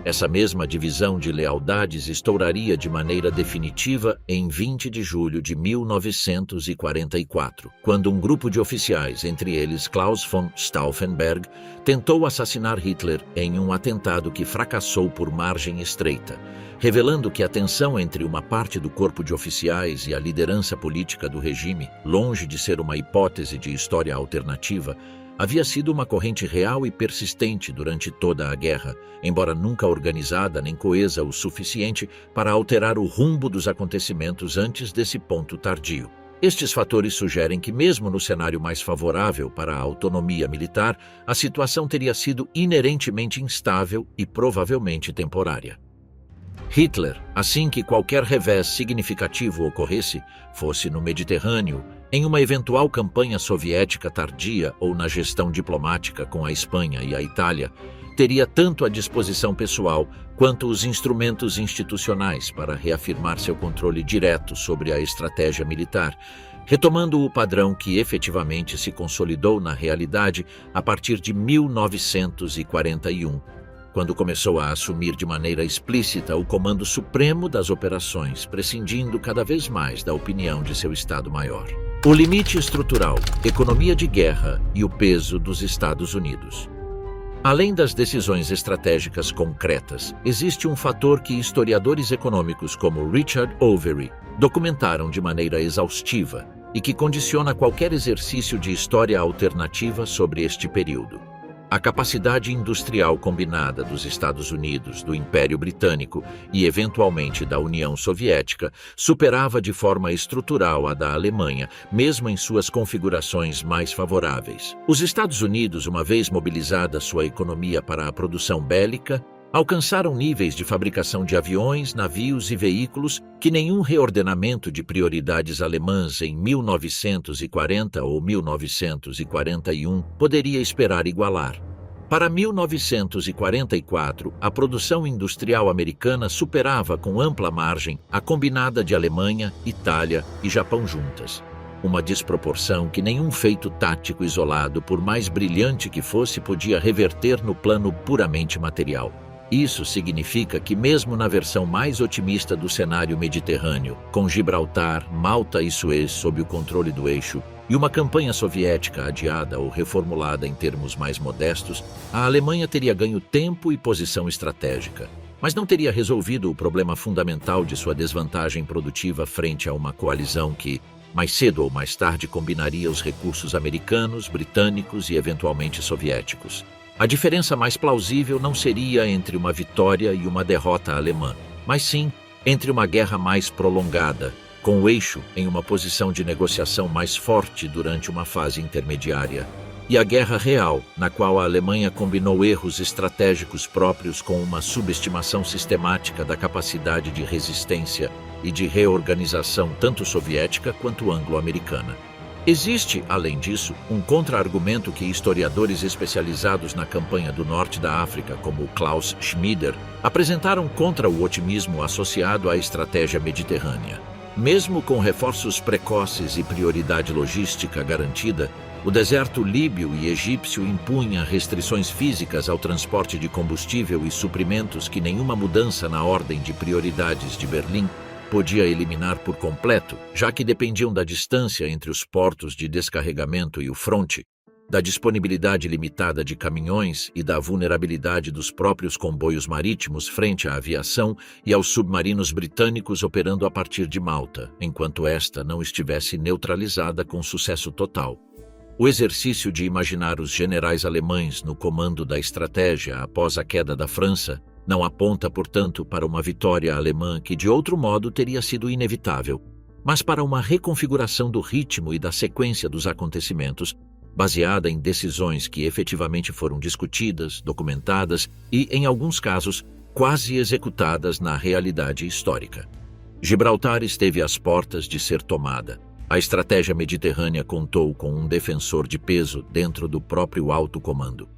Essa mesma divisão de lealdades estouraria de maneira definitiva em 20 de julho de 1944, quando um grupo de oficiais, entre eles Klaus von Stauffenberg, tentou assassinar Hitler em um atentado que fracassou por margem estreita, revelando que a tensão entre uma parte do corpo de oficiais e a liderança política do regime, longe de ser uma hipótese de história alternativa, havia sido uma corrente real e persistente durante toda a guerra, embora nunca organizada nem coesa o suficiente para alterar o rumbo dos acontecimentos antes desse ponto tardio. Estes fatores sugerem que, mesmo no cenário mais favorável para a autonomia militar, a situação teria sido inerentemente instável e provavelmente temporária. Hitler, assim que qualquer revés significativo ocorresse, fosse no Mediterrâneo, em uma eventual campanha soviética tardia ou na gestão diplomática com a Espanha e a Itália, teria tanto a disposição pessoal quanto os instrumentos institucionais para reafirmar seu controle direto sobre a estratégia militar, retomando o padrão que efetivamente se consolidou na realidade a partir de 1941, quando começou a assumir de maneira explícita o comando supremo das operações, prescindindo cada vez mais da opinião de seu Estado-Maior. O limite estrutural, economia de guerra e o peso dos Estados Unidos. Além das decisões estratégicas concretas, existe um fator que historiadores econômicos como Richard Overy documentaram de maneira exaustiva e que condiciona qualquer exercício de história alternativa sobre este período. A capacidade industrial combinada dos Estados Unidos, do Império Britânico e, eventualmente, da União Soviética superava de forma estrutural a da Alemanha, mesmo em suas configurações mais favoráveis. Os Estados Unidos, uma vez mobilizada sua economia para a produção bélica, alcançaram níveis de fabricação de aviões, navios e veículos que nenhum reordenamento de prioridades alemãs em 1940 ou 1941 poderia esperar igualar. Para 1944, a produção industrial americana superava com ampla margem a combinada de Alemanha, Itália e Japão juntas. Uma desproporção que nenhum feito tático isolado, por mais brilhante que fosse, podia reverter no plano puramente material. Isso significa que mesmo na versão mais otimista do cenário mediterrâneo, com Gibraltar, Malta e Suez sob o controle do eixo, e uma campanha soviética adiada ou reformulada em termos mais modestos, a Alemanha teria ganho tempo e posição estratégica, mas não teria resolvido o problema fundamental de sua desvantagem produtiva frente a uma coalizão que, mais cedo ou mais tarde, combinaria os recursos americanos, britânicos e eventualmente soviéticos. A diferença mais plausível não seria entre uma vitória e uma derrota alemã, mas sim entre uma guerra mais prolongada, com o eixo em uma posição de negociação mais forte durante uma fase intermediária, e a guerra real, na qual a Alemanha combinou erros estratégicos próprios com uma subestimação sistemática da capacidade de resistência e de reorganização tanto soviética quanto anglo-americana. Existe, além disso, um contra-argumento que historiadores especializados na campanha do norte da África, como Klaus Schmieder, apresentaram contra o otimismo associado à estratégia mediterrânea. Mesmo com reforços precoces e prioridade logística garantida, o deserto líbio e egípcio impunha restrições físicas ao transporte de combustível e suprimentos que nenhuma mudança na ordem de prioridades de Berlim podia eliminar por completo, já que dependiam da distância entre os portos de descarregamento e o fronte, da disponibilidade limitada de caminhões e da vulnerabilidade dos próprios comboios marítimos frente à aviação e aos submarinos britânicos operando a partir de Malta, enquanto esta não estivesse neutralizada com sucesso total. O exercício de imaginar os generais alemães no comando da estratégia após a queda da França não aponta, portanto, para uma vitória alemã que de outro modo teria sido inevitável, mas para uma reconfiguração do ritmo e da sequência dos acontecimentos, baseada em decisões que efetivamente foram discutidas, documentadas e, em alguns casos, quase executadas na realidade histórica. Gibraltar esteve às portas de ser tomada. A estratégia mediterrânea contou com um defensor de peso dentro do próprio alto comando.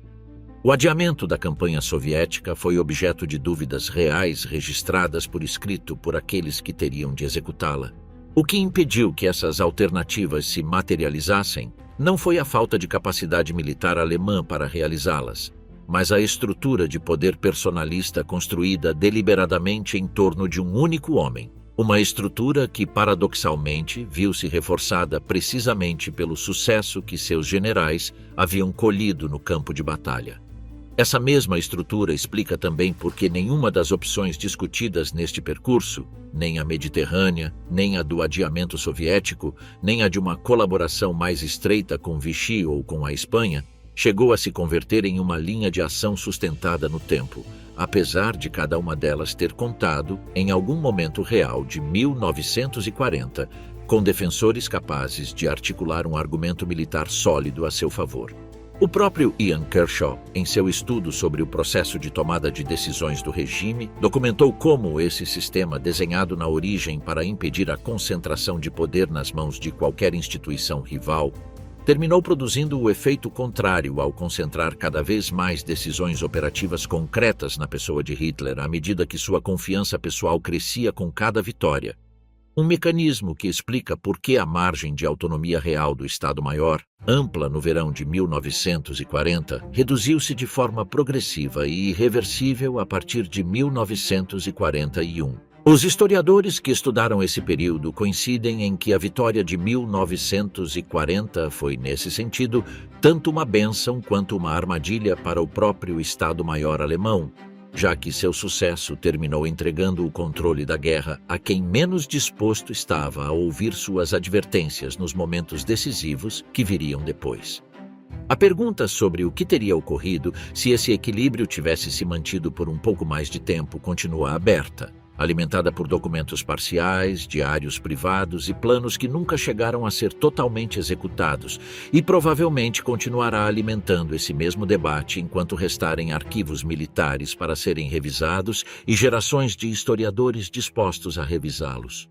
O adiamento da campanha soviética foi objeto de dúvidas reais registradas por escrito por aqueles que teriam de executá-la. O que impediu que essas alternativas se materializassem não foi a falta de capacidade militar alemã para realizá-las, mas a estrutura de poder personalista construída deliberadamente em torno de um único homem. Uma estrutura que, paradoxalmente, viu-se reforçada precisamente pelo sucesso que seus generais haviam colhido no campo de batalha. Essa mesma estrutura explica também por que nenhuma das opções discutidas neste percurso, nem a mediterrânea, nem a do adiamento soviético, nem a de uma colaboração mais estreita com Vichy ou com a Espanha, chegou a se converter em uma linha de ação sustentada no tempo, apesar de cada uma delas ter contado, em algum momento real de 1940, com defensores capazes de articular um argumento militar sólido a seu favor. O próprio Ian Kershaw, em seu estudo sobre o processo de tomada de decisões do regime, documentou como esse sistema, desenhado na origem para impedir a concentração de poder nas mãos de qualquer instituição rival, terminou produzindo o efeito contrário ao concentrar cada vez mais decisões operativas concretas na pessoa de Hitler à medida que sua confiança pessoal crescia com cada vitória. Um mecanismo que explica por que a margem de autonomia real do Estado-Maior, ampla no verão de 1940, reduziu-se de forma progressiva e irreversível a partir de 1941. Os historiadores que estudaram esse período coincidem em que a vitória de 1940 foi, nesse sentido, tanto uma bênção quanto uma armadilha para o próprio Estado-Maior alemão, já que seu sucesso terminou entregando o controle da guerra a quem menos disposto estava a ouvir suas advertências nos momentos decisivos que viriam depois. A pergunta sobre o que teria ocorrido se esse equilíbrio tivesse se mantido por um pouco mais de tempo continua aberta, alimentada por documentos parciais, diários privados e planos que nunca chegaram a ser totalmente executados, e provavelmente continuará alimentando esse mesmo debate enquanto restarem arquivos militares para serem revisados e gerações de historiadores dispostos a revisá-los.